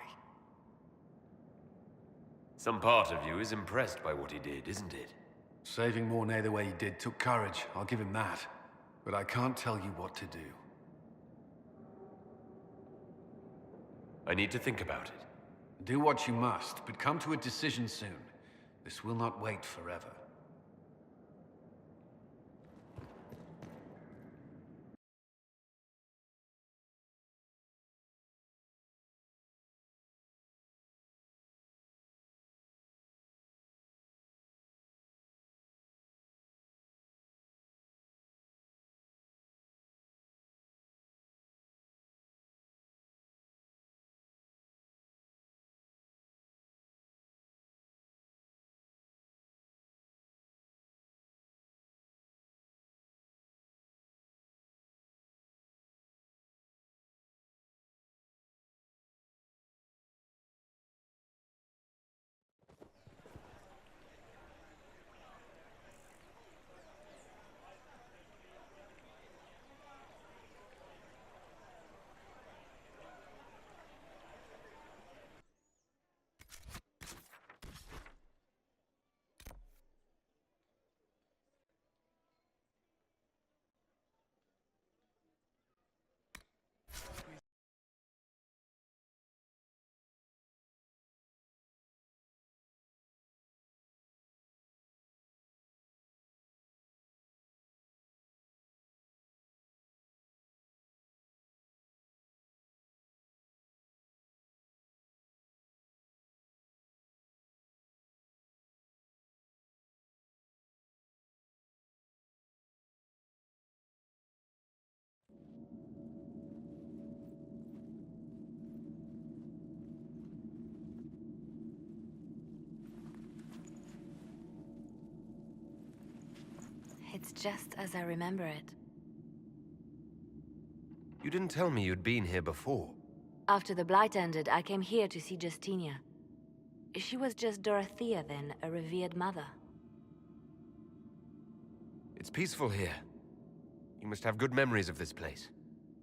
Some part of you is impressed by what he did, isn't it? Saving Mornay the way he did took courage, I'll give him that. But I can't tell you what to do. I need to think about it. Do what you must, but come to a decision soon. This will not wait forever. It's just as I remember it. You didn't tell me you'd been here before. After the Blight ended, I came here to see Justinia. She was just Dorothea then, a revered mother. It's peaceful here. You must have good memories of this place.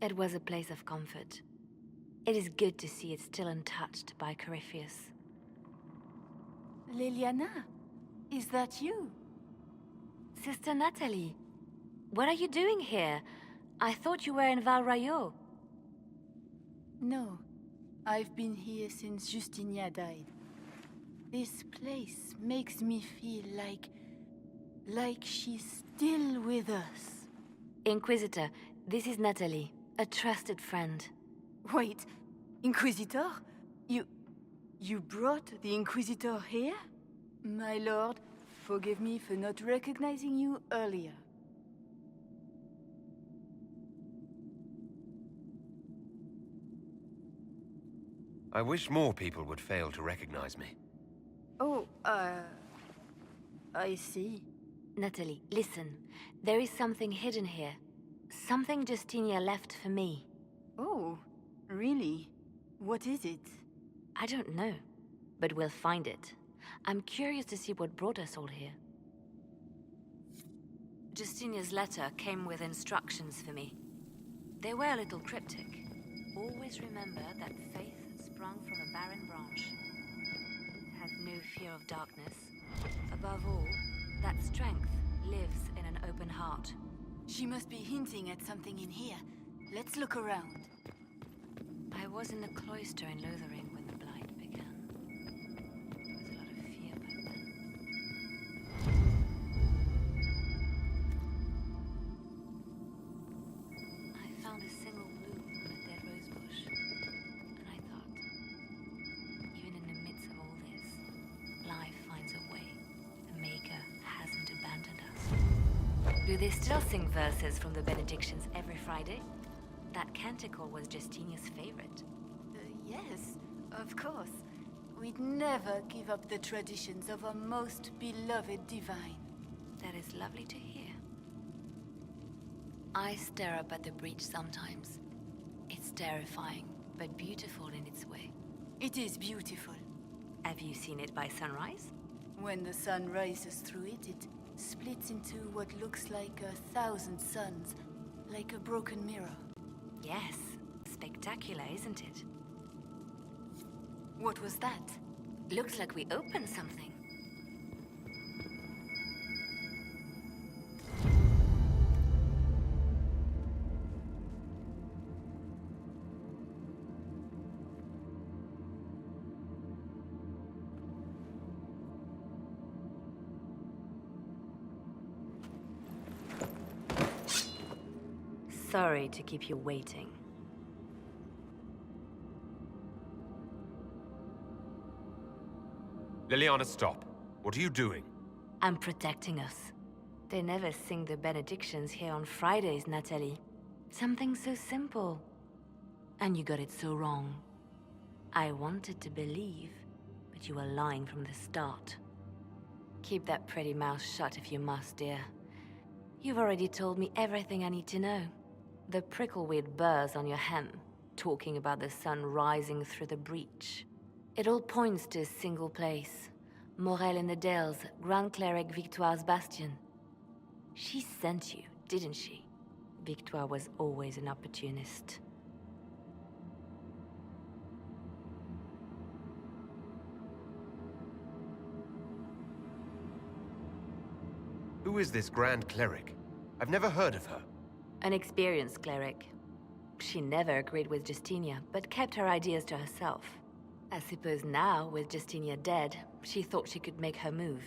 It was a place of comfort. It is good to see it still untouched by Corypheus. Liliana, is that you? Sister Natalie, what are you doing here? I thought you were in Val Rayo. No, I've been here since Justinia died. This place makes me feel like she's still with us. Inquisitor, this is Natalie, a trusted friend. Wait, Inquisitor? You brought the Inquisitor here? My lord, forgive me for not recognizing you earlier. I wish more people would fail to recognize me. Oh, I see. Natalie, listen. There is something hidden here. Something Justinia left for me. Oh, really? What is it? I don't know, but we'll find it. I'm curious to see what brought us all here. Justinia's letter came with instructions for me. They were a little cryptic. Always remember that faith sprung from a barren branch. Have no fear of darkness. Above all, that strength lives in an open heart. She must be hinting at something in here. Let's look around. I was in the cloister in Lothering when the Blight began. There was a lot of fear back then. I found a single bloom on a dead rose bush. And I thought, even in the midst of all this, Do they still sing verses from the benedictions every Friday? That canticle was Justinia's favorite. Yes, of course. We'd never give up the traditions of our most beloved divine. That is lovely to hear. I stare up at the breach sometimes. It's terrifying, but beautiful in its way. It is beautiful. Have you seen it by sunrise? When the sun rises through it, it splits into what looks like 1,000 suns, like a broken mirror. Yes, spectacular, isn't it? What was that? Looks like we opened something. Sorry to keep you waiting. Liliana, stop. What are you doing? I'm protecting us. They never sing the benedictions here on Fridays, Natalie. Something so simple. And you got it so wrong. I wanted to believe, but you were lying from the start. Keep that pretty mouth shut if you must, dear. You've already told me everything I need to know. The prickleweed burrs on your hem, talking about the sun rising through the breach. It all points to a single place. Morel in the Dales, Grand Cleric Victoire's bastion. She sent you, didn't she? Victoire was always an opportunist. Who is this Grand Cleric? I've never heard of her. An experienced cleric. She never agreed with Justinia, but kept her ideas to herself. I suppose now, with Justinia dead, she thought she could make her move.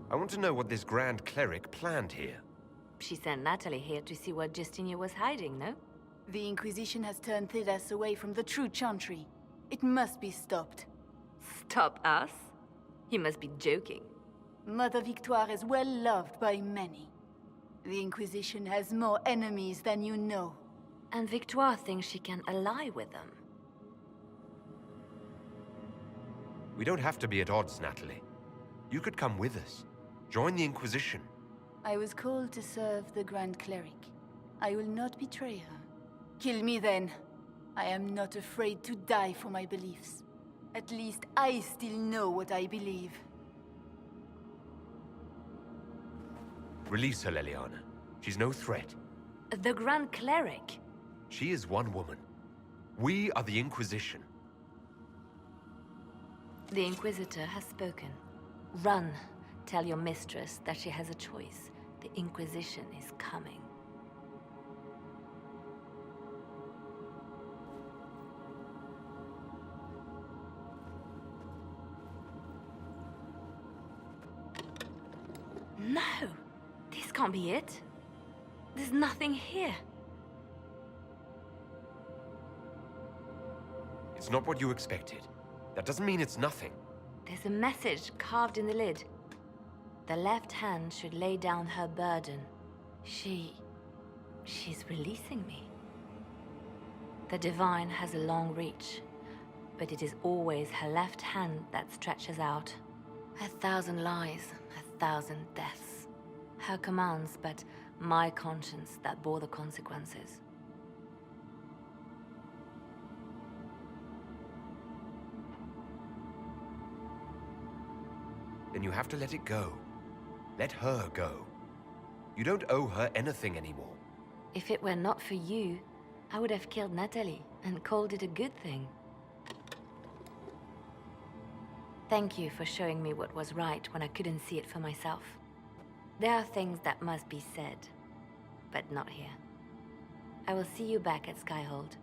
I want to know what this Grand Cleric planned here. She sent Natalie here to see what Justinia was hiding, no? The Inquisition has turned Thidas away from the true chantry. It must be stopped. Stop us? You must be joking. Mother Victoire is well loved by many. The Inquisition has more enemies than you know. And Victoire thinks she can ally with them. We don't have to be at odds, Natalie. You could come with us. Join the Inquisition. I was called to serve the Grand Cleric. I will not betray her. Kill me then. I am not afraid to die for my beliefs. At least I still know what I believe. Release her, Liliana. She's no threat. The Grand Cleric? She is one woman. We are the Inquisition. The Inquisitor has spoken. Run. Tell your mistress that she has a choice. The Inquisition is coming. No! This can't be it. There's nothing here. It's not what you expected. That doesn't mean it's nothing. There's a message carved in the lid. The left hand should lay down her burden. She's releasing me. The Divine has a long reach, but it is always her left hand that stretches out. 1,000 lies, 1,000 deaths. Her commands, but my conscience that bore the consequences. Then you have to let it go. Let her go. You don't owe her anything anymore. If it were not for you, I would have killed Natalie and called it a good thing. Thank you for showing me what was right when I couldn't see it for myself. There are things that must be said. but not here. I will see you back at Skyhold.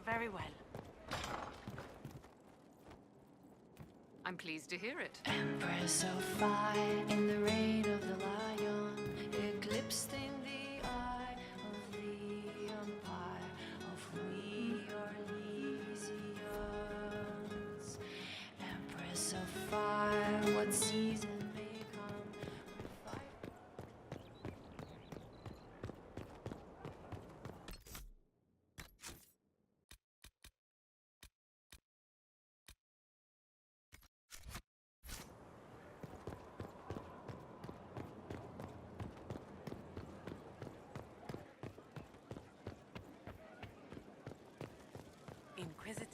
Very well. I'm pleased to hear it. Empress of fire in the reign of the lion, eclipsed in the eye of the empire of we Orlesians. Empress of fire, what season may come with fire? Inquisitor.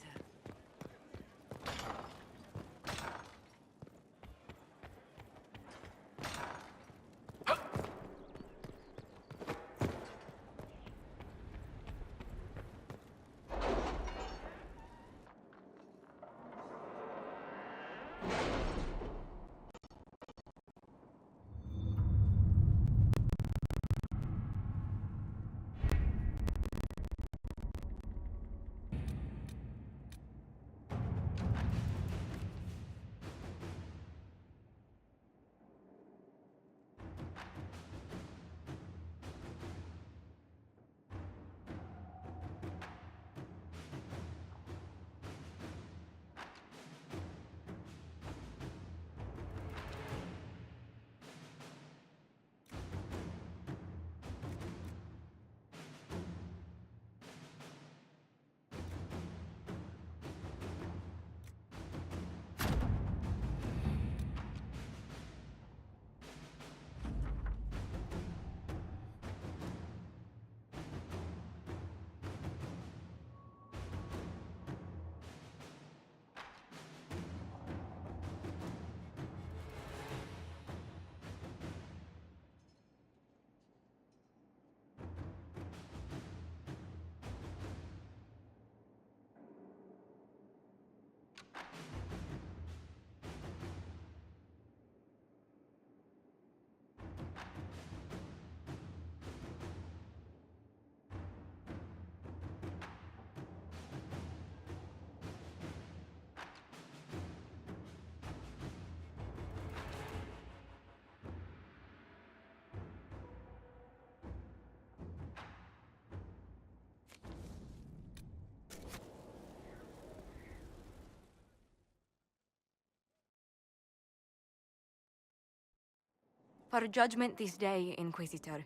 For judgment this day, Inquisitor,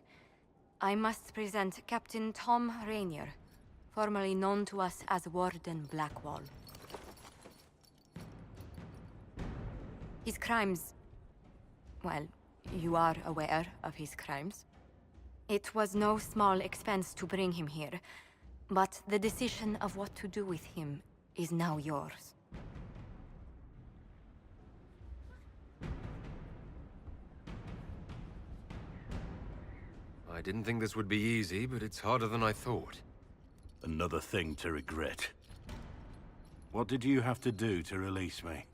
I must present Captain Tom Rainier, formerly known to us as Warden Blackwall. His crimes... well, you are aware of his crimes. It was no small expense to bring him here, but the decision of what to do with him is now yours. I didn't think this would be easy, but it's harder than I thought. Another thing to regret. What did you have to do to release me?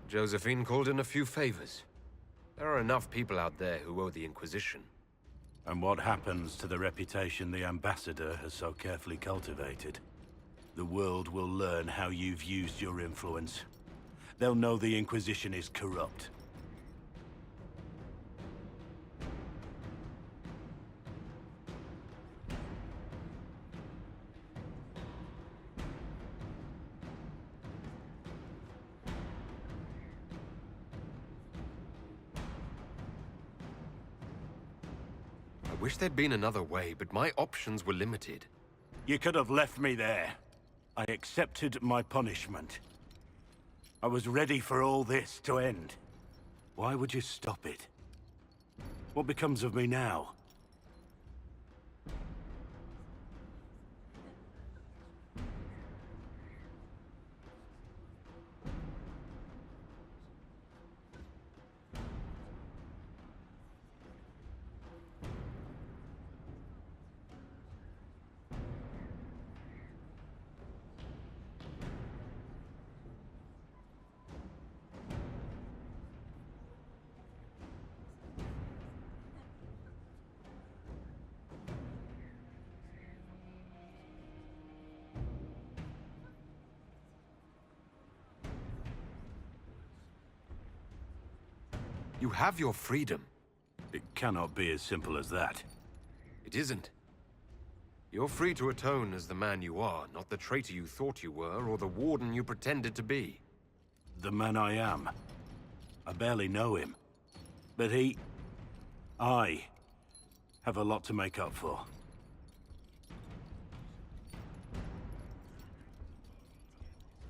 Josephine called in a few favors. There are enough people out there who owe the Inquisition. And what happens to the reputation the Ambassador has so carefully cultivated? The world will learn how you've used your influence. They'll know the Inquisition is corrupt. I wish there'd been another way, but my options were limited. You could have left me there. I accepted my punishment. I was ready for all this to end. Why would you stop it? What becomes of me now? You have your freedom. It cannot be as simple as that. It isn't. You're free to atone as the man you are, not the traitor you thought you were, or the warden you pretended to be. The man I am. I barely know him. But I have a lot to make up for.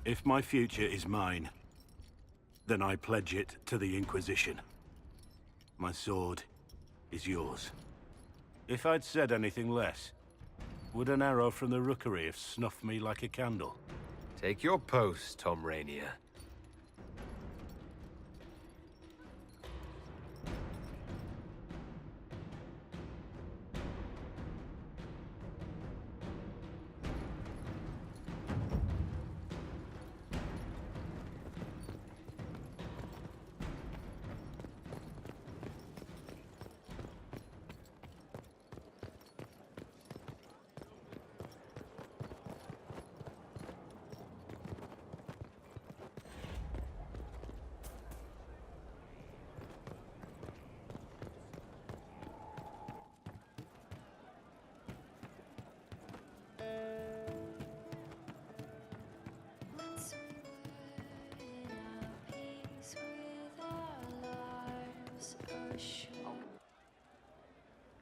If my future is mine, then I pledge it to the Inquisition. My sword is yours. If I'd said anything less, would an arrow from the rookery have snuffed me like a candle? Take your post, Tom Rainier.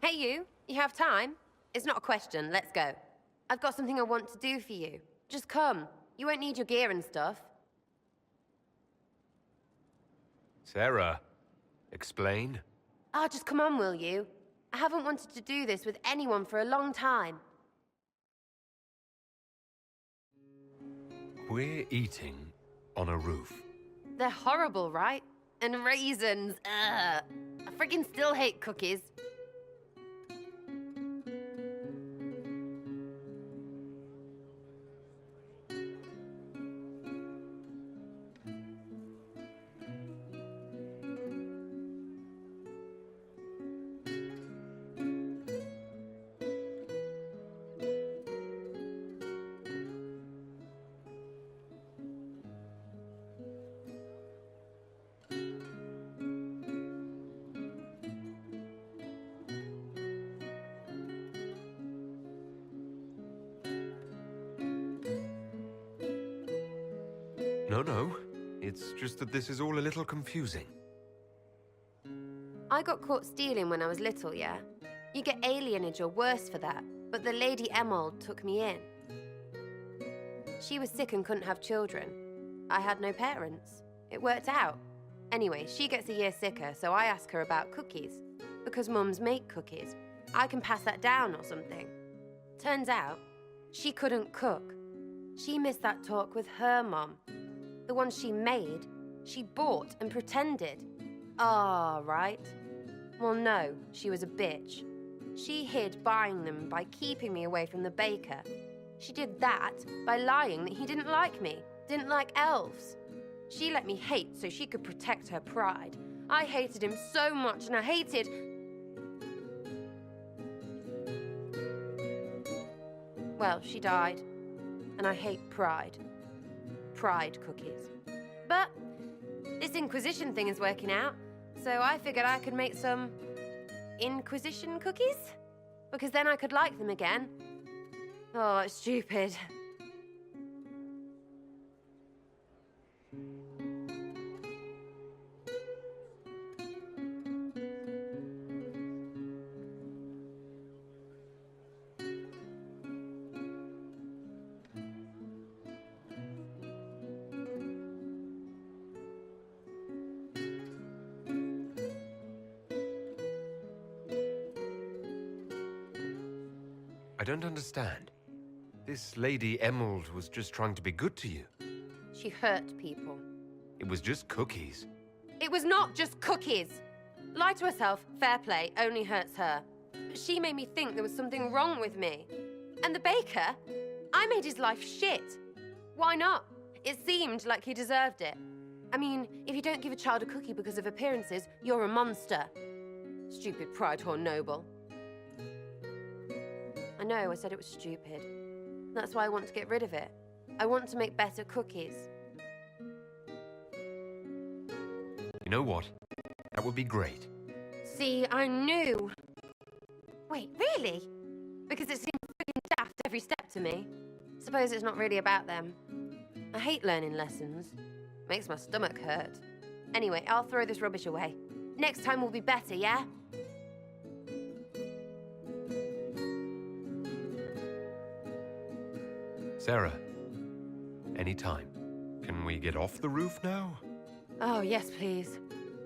Hey you have time? It's not a question, let's go. I've got something I want to do for you. Just come. You won't need your gear and stuff. Sarah, explain? Ah, just come on, will you? I haven't wanted to do this with anyone for a long time. We're eating on a roof. They're horrible, right? And raisins, ugh. I friggin' still hate cookies. No. It's just that this is all a little confusing. I got caught stealing when I was little, yeah? You get alienage or worse for that, but the Lady Emerald took me in. She was sick and couldn't have children. I had no parents. It worked out. Anyway, she gets a year sicker, so I ask her about cookies. Because mums make cookies. I can pass that down or something. Turns out, she couldn't cook. She missed that talk with her mom. The one she made, she bought and pretended. Ah, right. Well, no, she was a bitch. She hid buying them by keeping me away from the baker. She did that by lying that he didn't like me, didn't like elves. She let me hate so she could protect her pride. I hated him so much, and I hated... Well, she died, and I hate pride. Pride cookies. But this Inquisition thing is working out, so I figured I could make some Inquisition cookies? Because then I could like them again. Oh, it's stupid. I don't understand. This Lady Emerald was just trying to be good to you. She hurt people. It was just cookies. It was not just cookies. Lie to herself, fair play, only hurts her. But she made me think there was something wrong with me. And the baker? I made his life shit. Why not? It seemed like he deserved it. I mean, if you don't give a child a cookie because of appearances, you're a monster. Stupid pride whore noble. I know, I said it was stupid. That's why I want to get rid of it. I want to make better cookies. You know what? That would be great. See, I knew. Wait, really? Because it seems freaking daft every step to me. Suppose it's not really about them. I hate learning lessons. Makes my stomach hurt. Anyway, I'll throw this rubbish away. Next time will be better, yeah? Sarah, anytime. Can we get off the roof now? Oh, yes, please.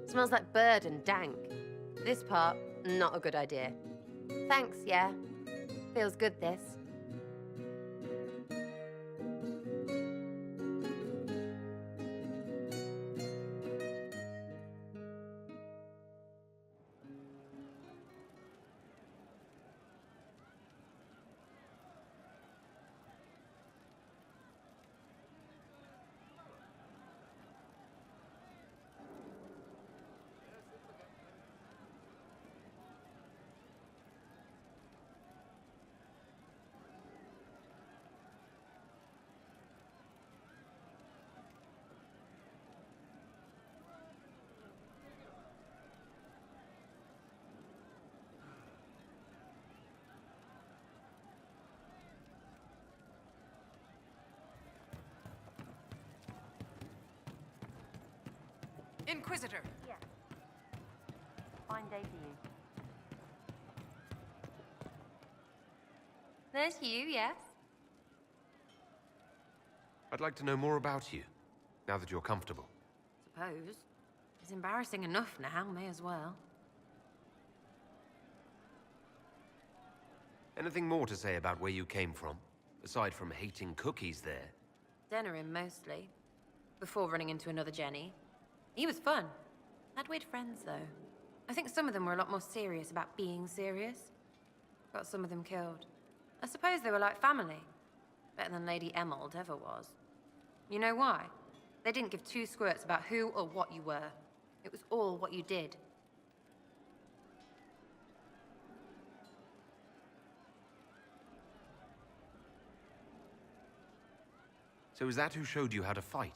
Smells like bird and dank. This part, not a good idea. Thanks, yeah. Feels good, this. Inquisitor! Yes. Fine day for you. There's you, yes? I'd like to know more about you, now that you're comfortable. Suppose. It's embarrassing enough now, may as well. Anything more to say about where you came from, aside from hating cookies there? Denerim, mostly. Before running into another Jenny. He was fun. Had weird friends, though. I think some of them were a lot more serious about being serious. Got some of them killed. I suppose they were like family. Better than Lady Emerald ever was. You know why? They didn't give two squirts about who or what you were. It was all what you did. So is that who showed you how to fight?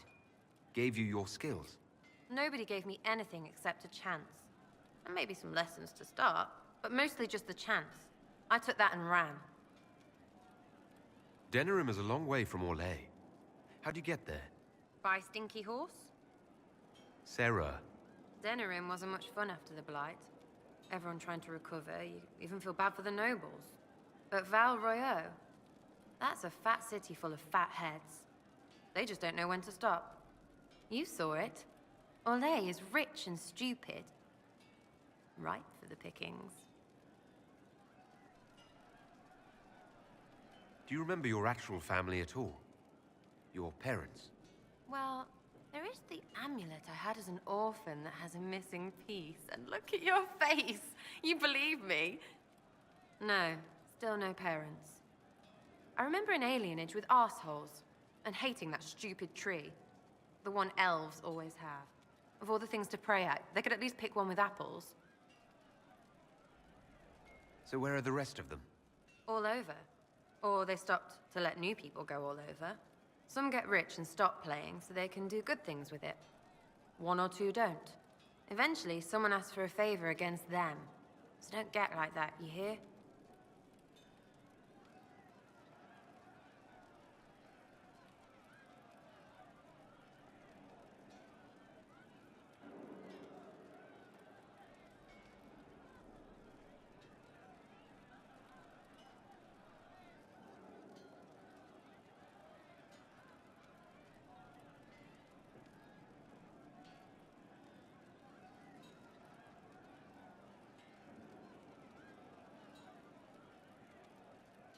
Gave you your skills? Nobody gave me anything except a chance. And maybe some lessons to start, but mostly just the chance. I took that and ran. Denerim is a long way from Orlais. How'd you get there? By Stinky Horse? Sarah. Denerim wasn't much fun after the Blight. Everyone trying to recover. You even feel bad for the nobles. But Val Royeaux, that's a fat city full of fat heads. They just don't know when to stop. You saw it. Olay is rich and stupid. Ripe for the pickings. Do you remember your actual family at all? Your parents? Well, there is the amulet I had as an orphan that has a missing piece. And look at your face! You believe me? No, still no parents. I remember an alienage with arseholes, and hating that stupid tree. The one elves always have. Of all the things to pray at, they could at least pick one with apples. So where are the rest of them? All over. Or they stopped to let new people go all over. Some get rich and stop playing so they can do good things with it. One or two don't. Eventually, someone asks for a favor against them. So don't get like that, you hear?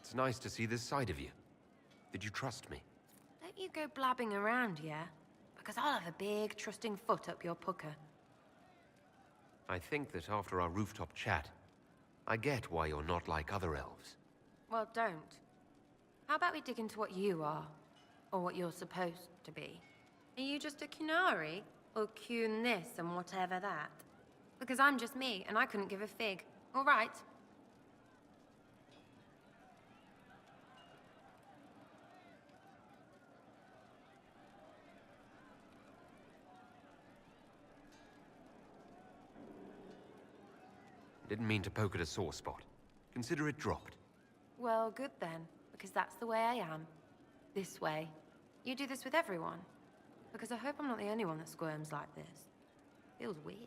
It's nice to see this side of you. Did you trust me? Don't you go blabbing around, yeah? Because I'll have a big, trusting foot up your pucker. I think that after our rooftop chat, I get why you're not like other elves. Well, don't. How about we dig into what you are? Or what you're supposed to be? Are you just a Qunari? Or Qun this and whatever that? Because I'm just me, and I couldn't give a fig. All right? Didn't mean to poke at a sore spot. Consider it dropped. Well, good then. Because that's the way I am. This way. You do this with everyone. Because I hope I'm not the only one that squirms like this. Feels weird.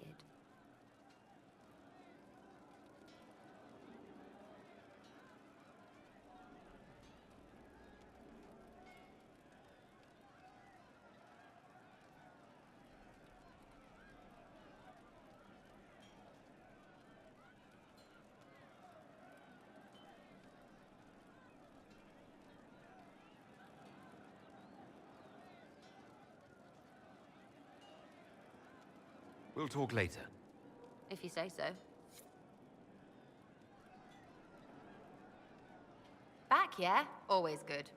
We'll talk later. If you say so. Back, yeah? Always good.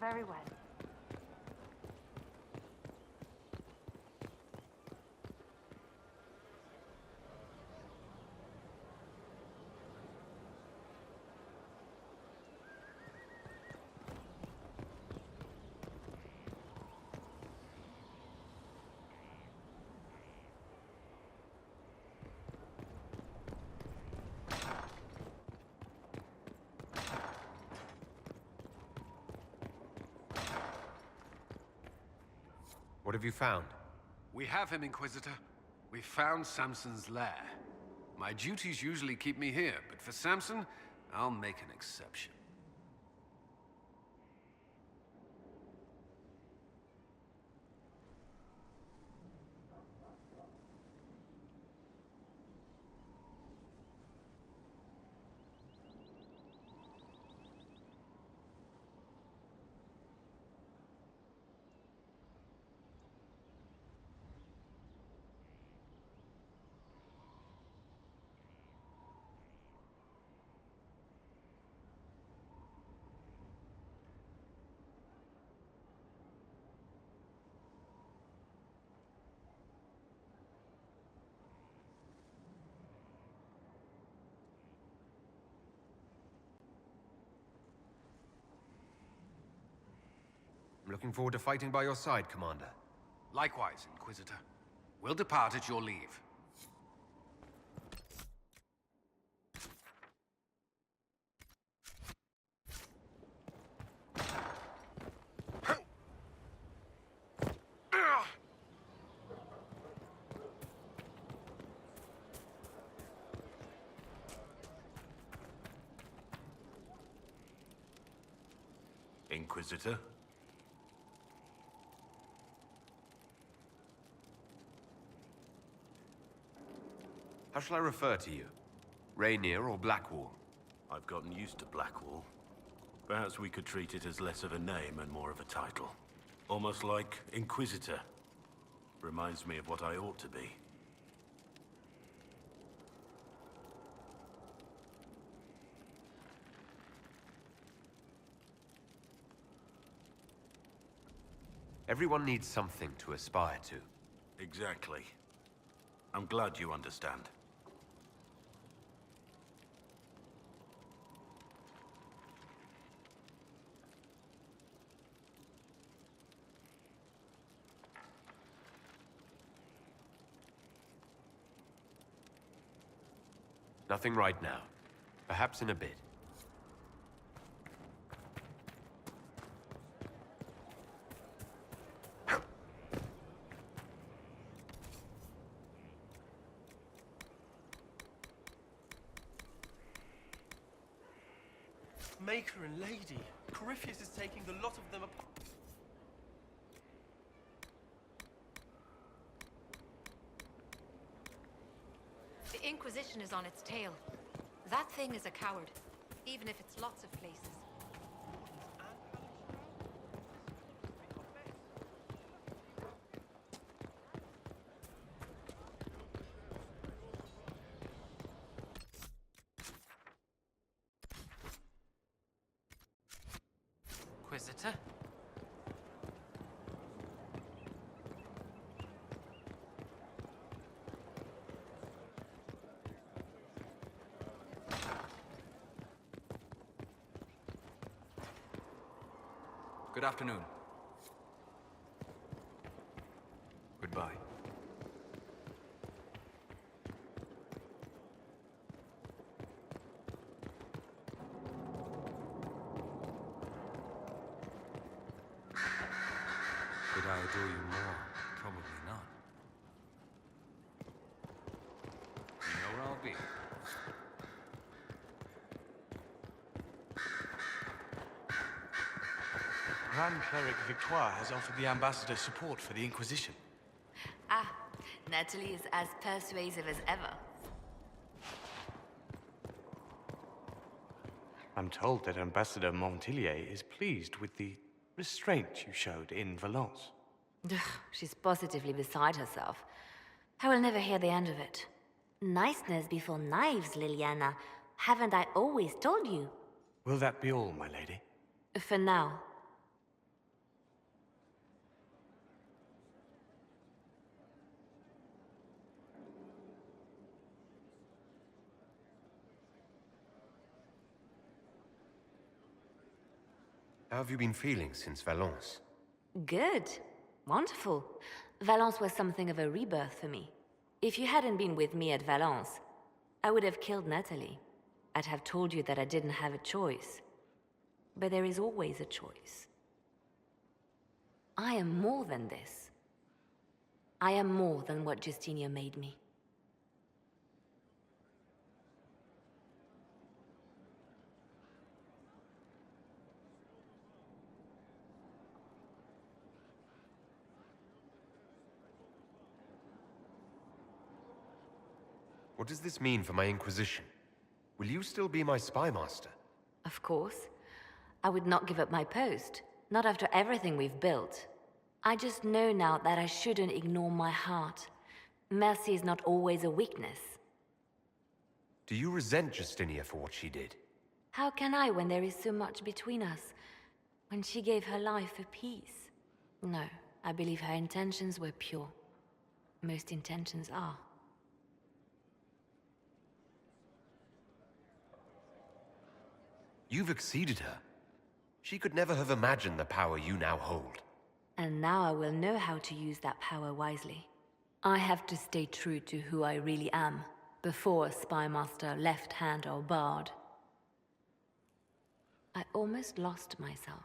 Very well. What have you found? We have him, Inquisitor. We found Samson's lair. My duties usually keep me here, but for Samson, I'll make an exception. I'm looking forward to fighting by your side, Commander. Likewise, Inquisitor. We'll depart at your leave. Inquisitor? How shall I refer to you? Rainier or Blackwall? I've gotten used to Blackwall. Perhaps we could treat it as less of a name and more of a title. Almost like Inquisitor. Reminds me of what I ought to be. Everyone needs something to aspire to. Exactly. I'm glad you understand. Nothing right now. Perhaps in a bit. Maker and Lady. Corypheus is taking the lot of them apart. The Inquisition is on its tail. That thing is a coward, even if it's lots of places. Inquisitor? Good afternoon. Goodbye. Could I adore you more? Probably not. You know where I'll be. Grand Cleric Victoire has offered the ambassador support for the Inquisition. Ah, Natalie is as persuasive as ever. I'm told that Ambassador Montillier is pleased with the restraint you showed in Valence. She's positively beside herself. I will never hear the end of it. Niceness before knives, Liliana. Haven't I always told you? Will that be all, my lady? For now. How have you been feeling since Valence? Good. Wonderful. Valence was something of a rebirth for me. If you hadn't been with me at Valence, I would have killed Natalie. I'd have told you that I didn't have a choice. But there is always a choice. I am more than this. I am more than what Justinia made me. What does this mean for my Inquisition? Will you still be my spy master? Of course. I would not give up my post. Not after everything we've built. I just know now that I shouldn't ignore my heart. Mercy is not always a weakness. Do you resent Justinia for what she did? How can I when there is so much between us? When she gave her life for peace? No, I believe her intentions were pure. Most intentions are. You've exceeded her. She could never have imagined the power you now hold. And now I will know how to use that power wisely. I have to stay true to who I really am, before Spymaster Left Hand or Bard. I almost lost myself.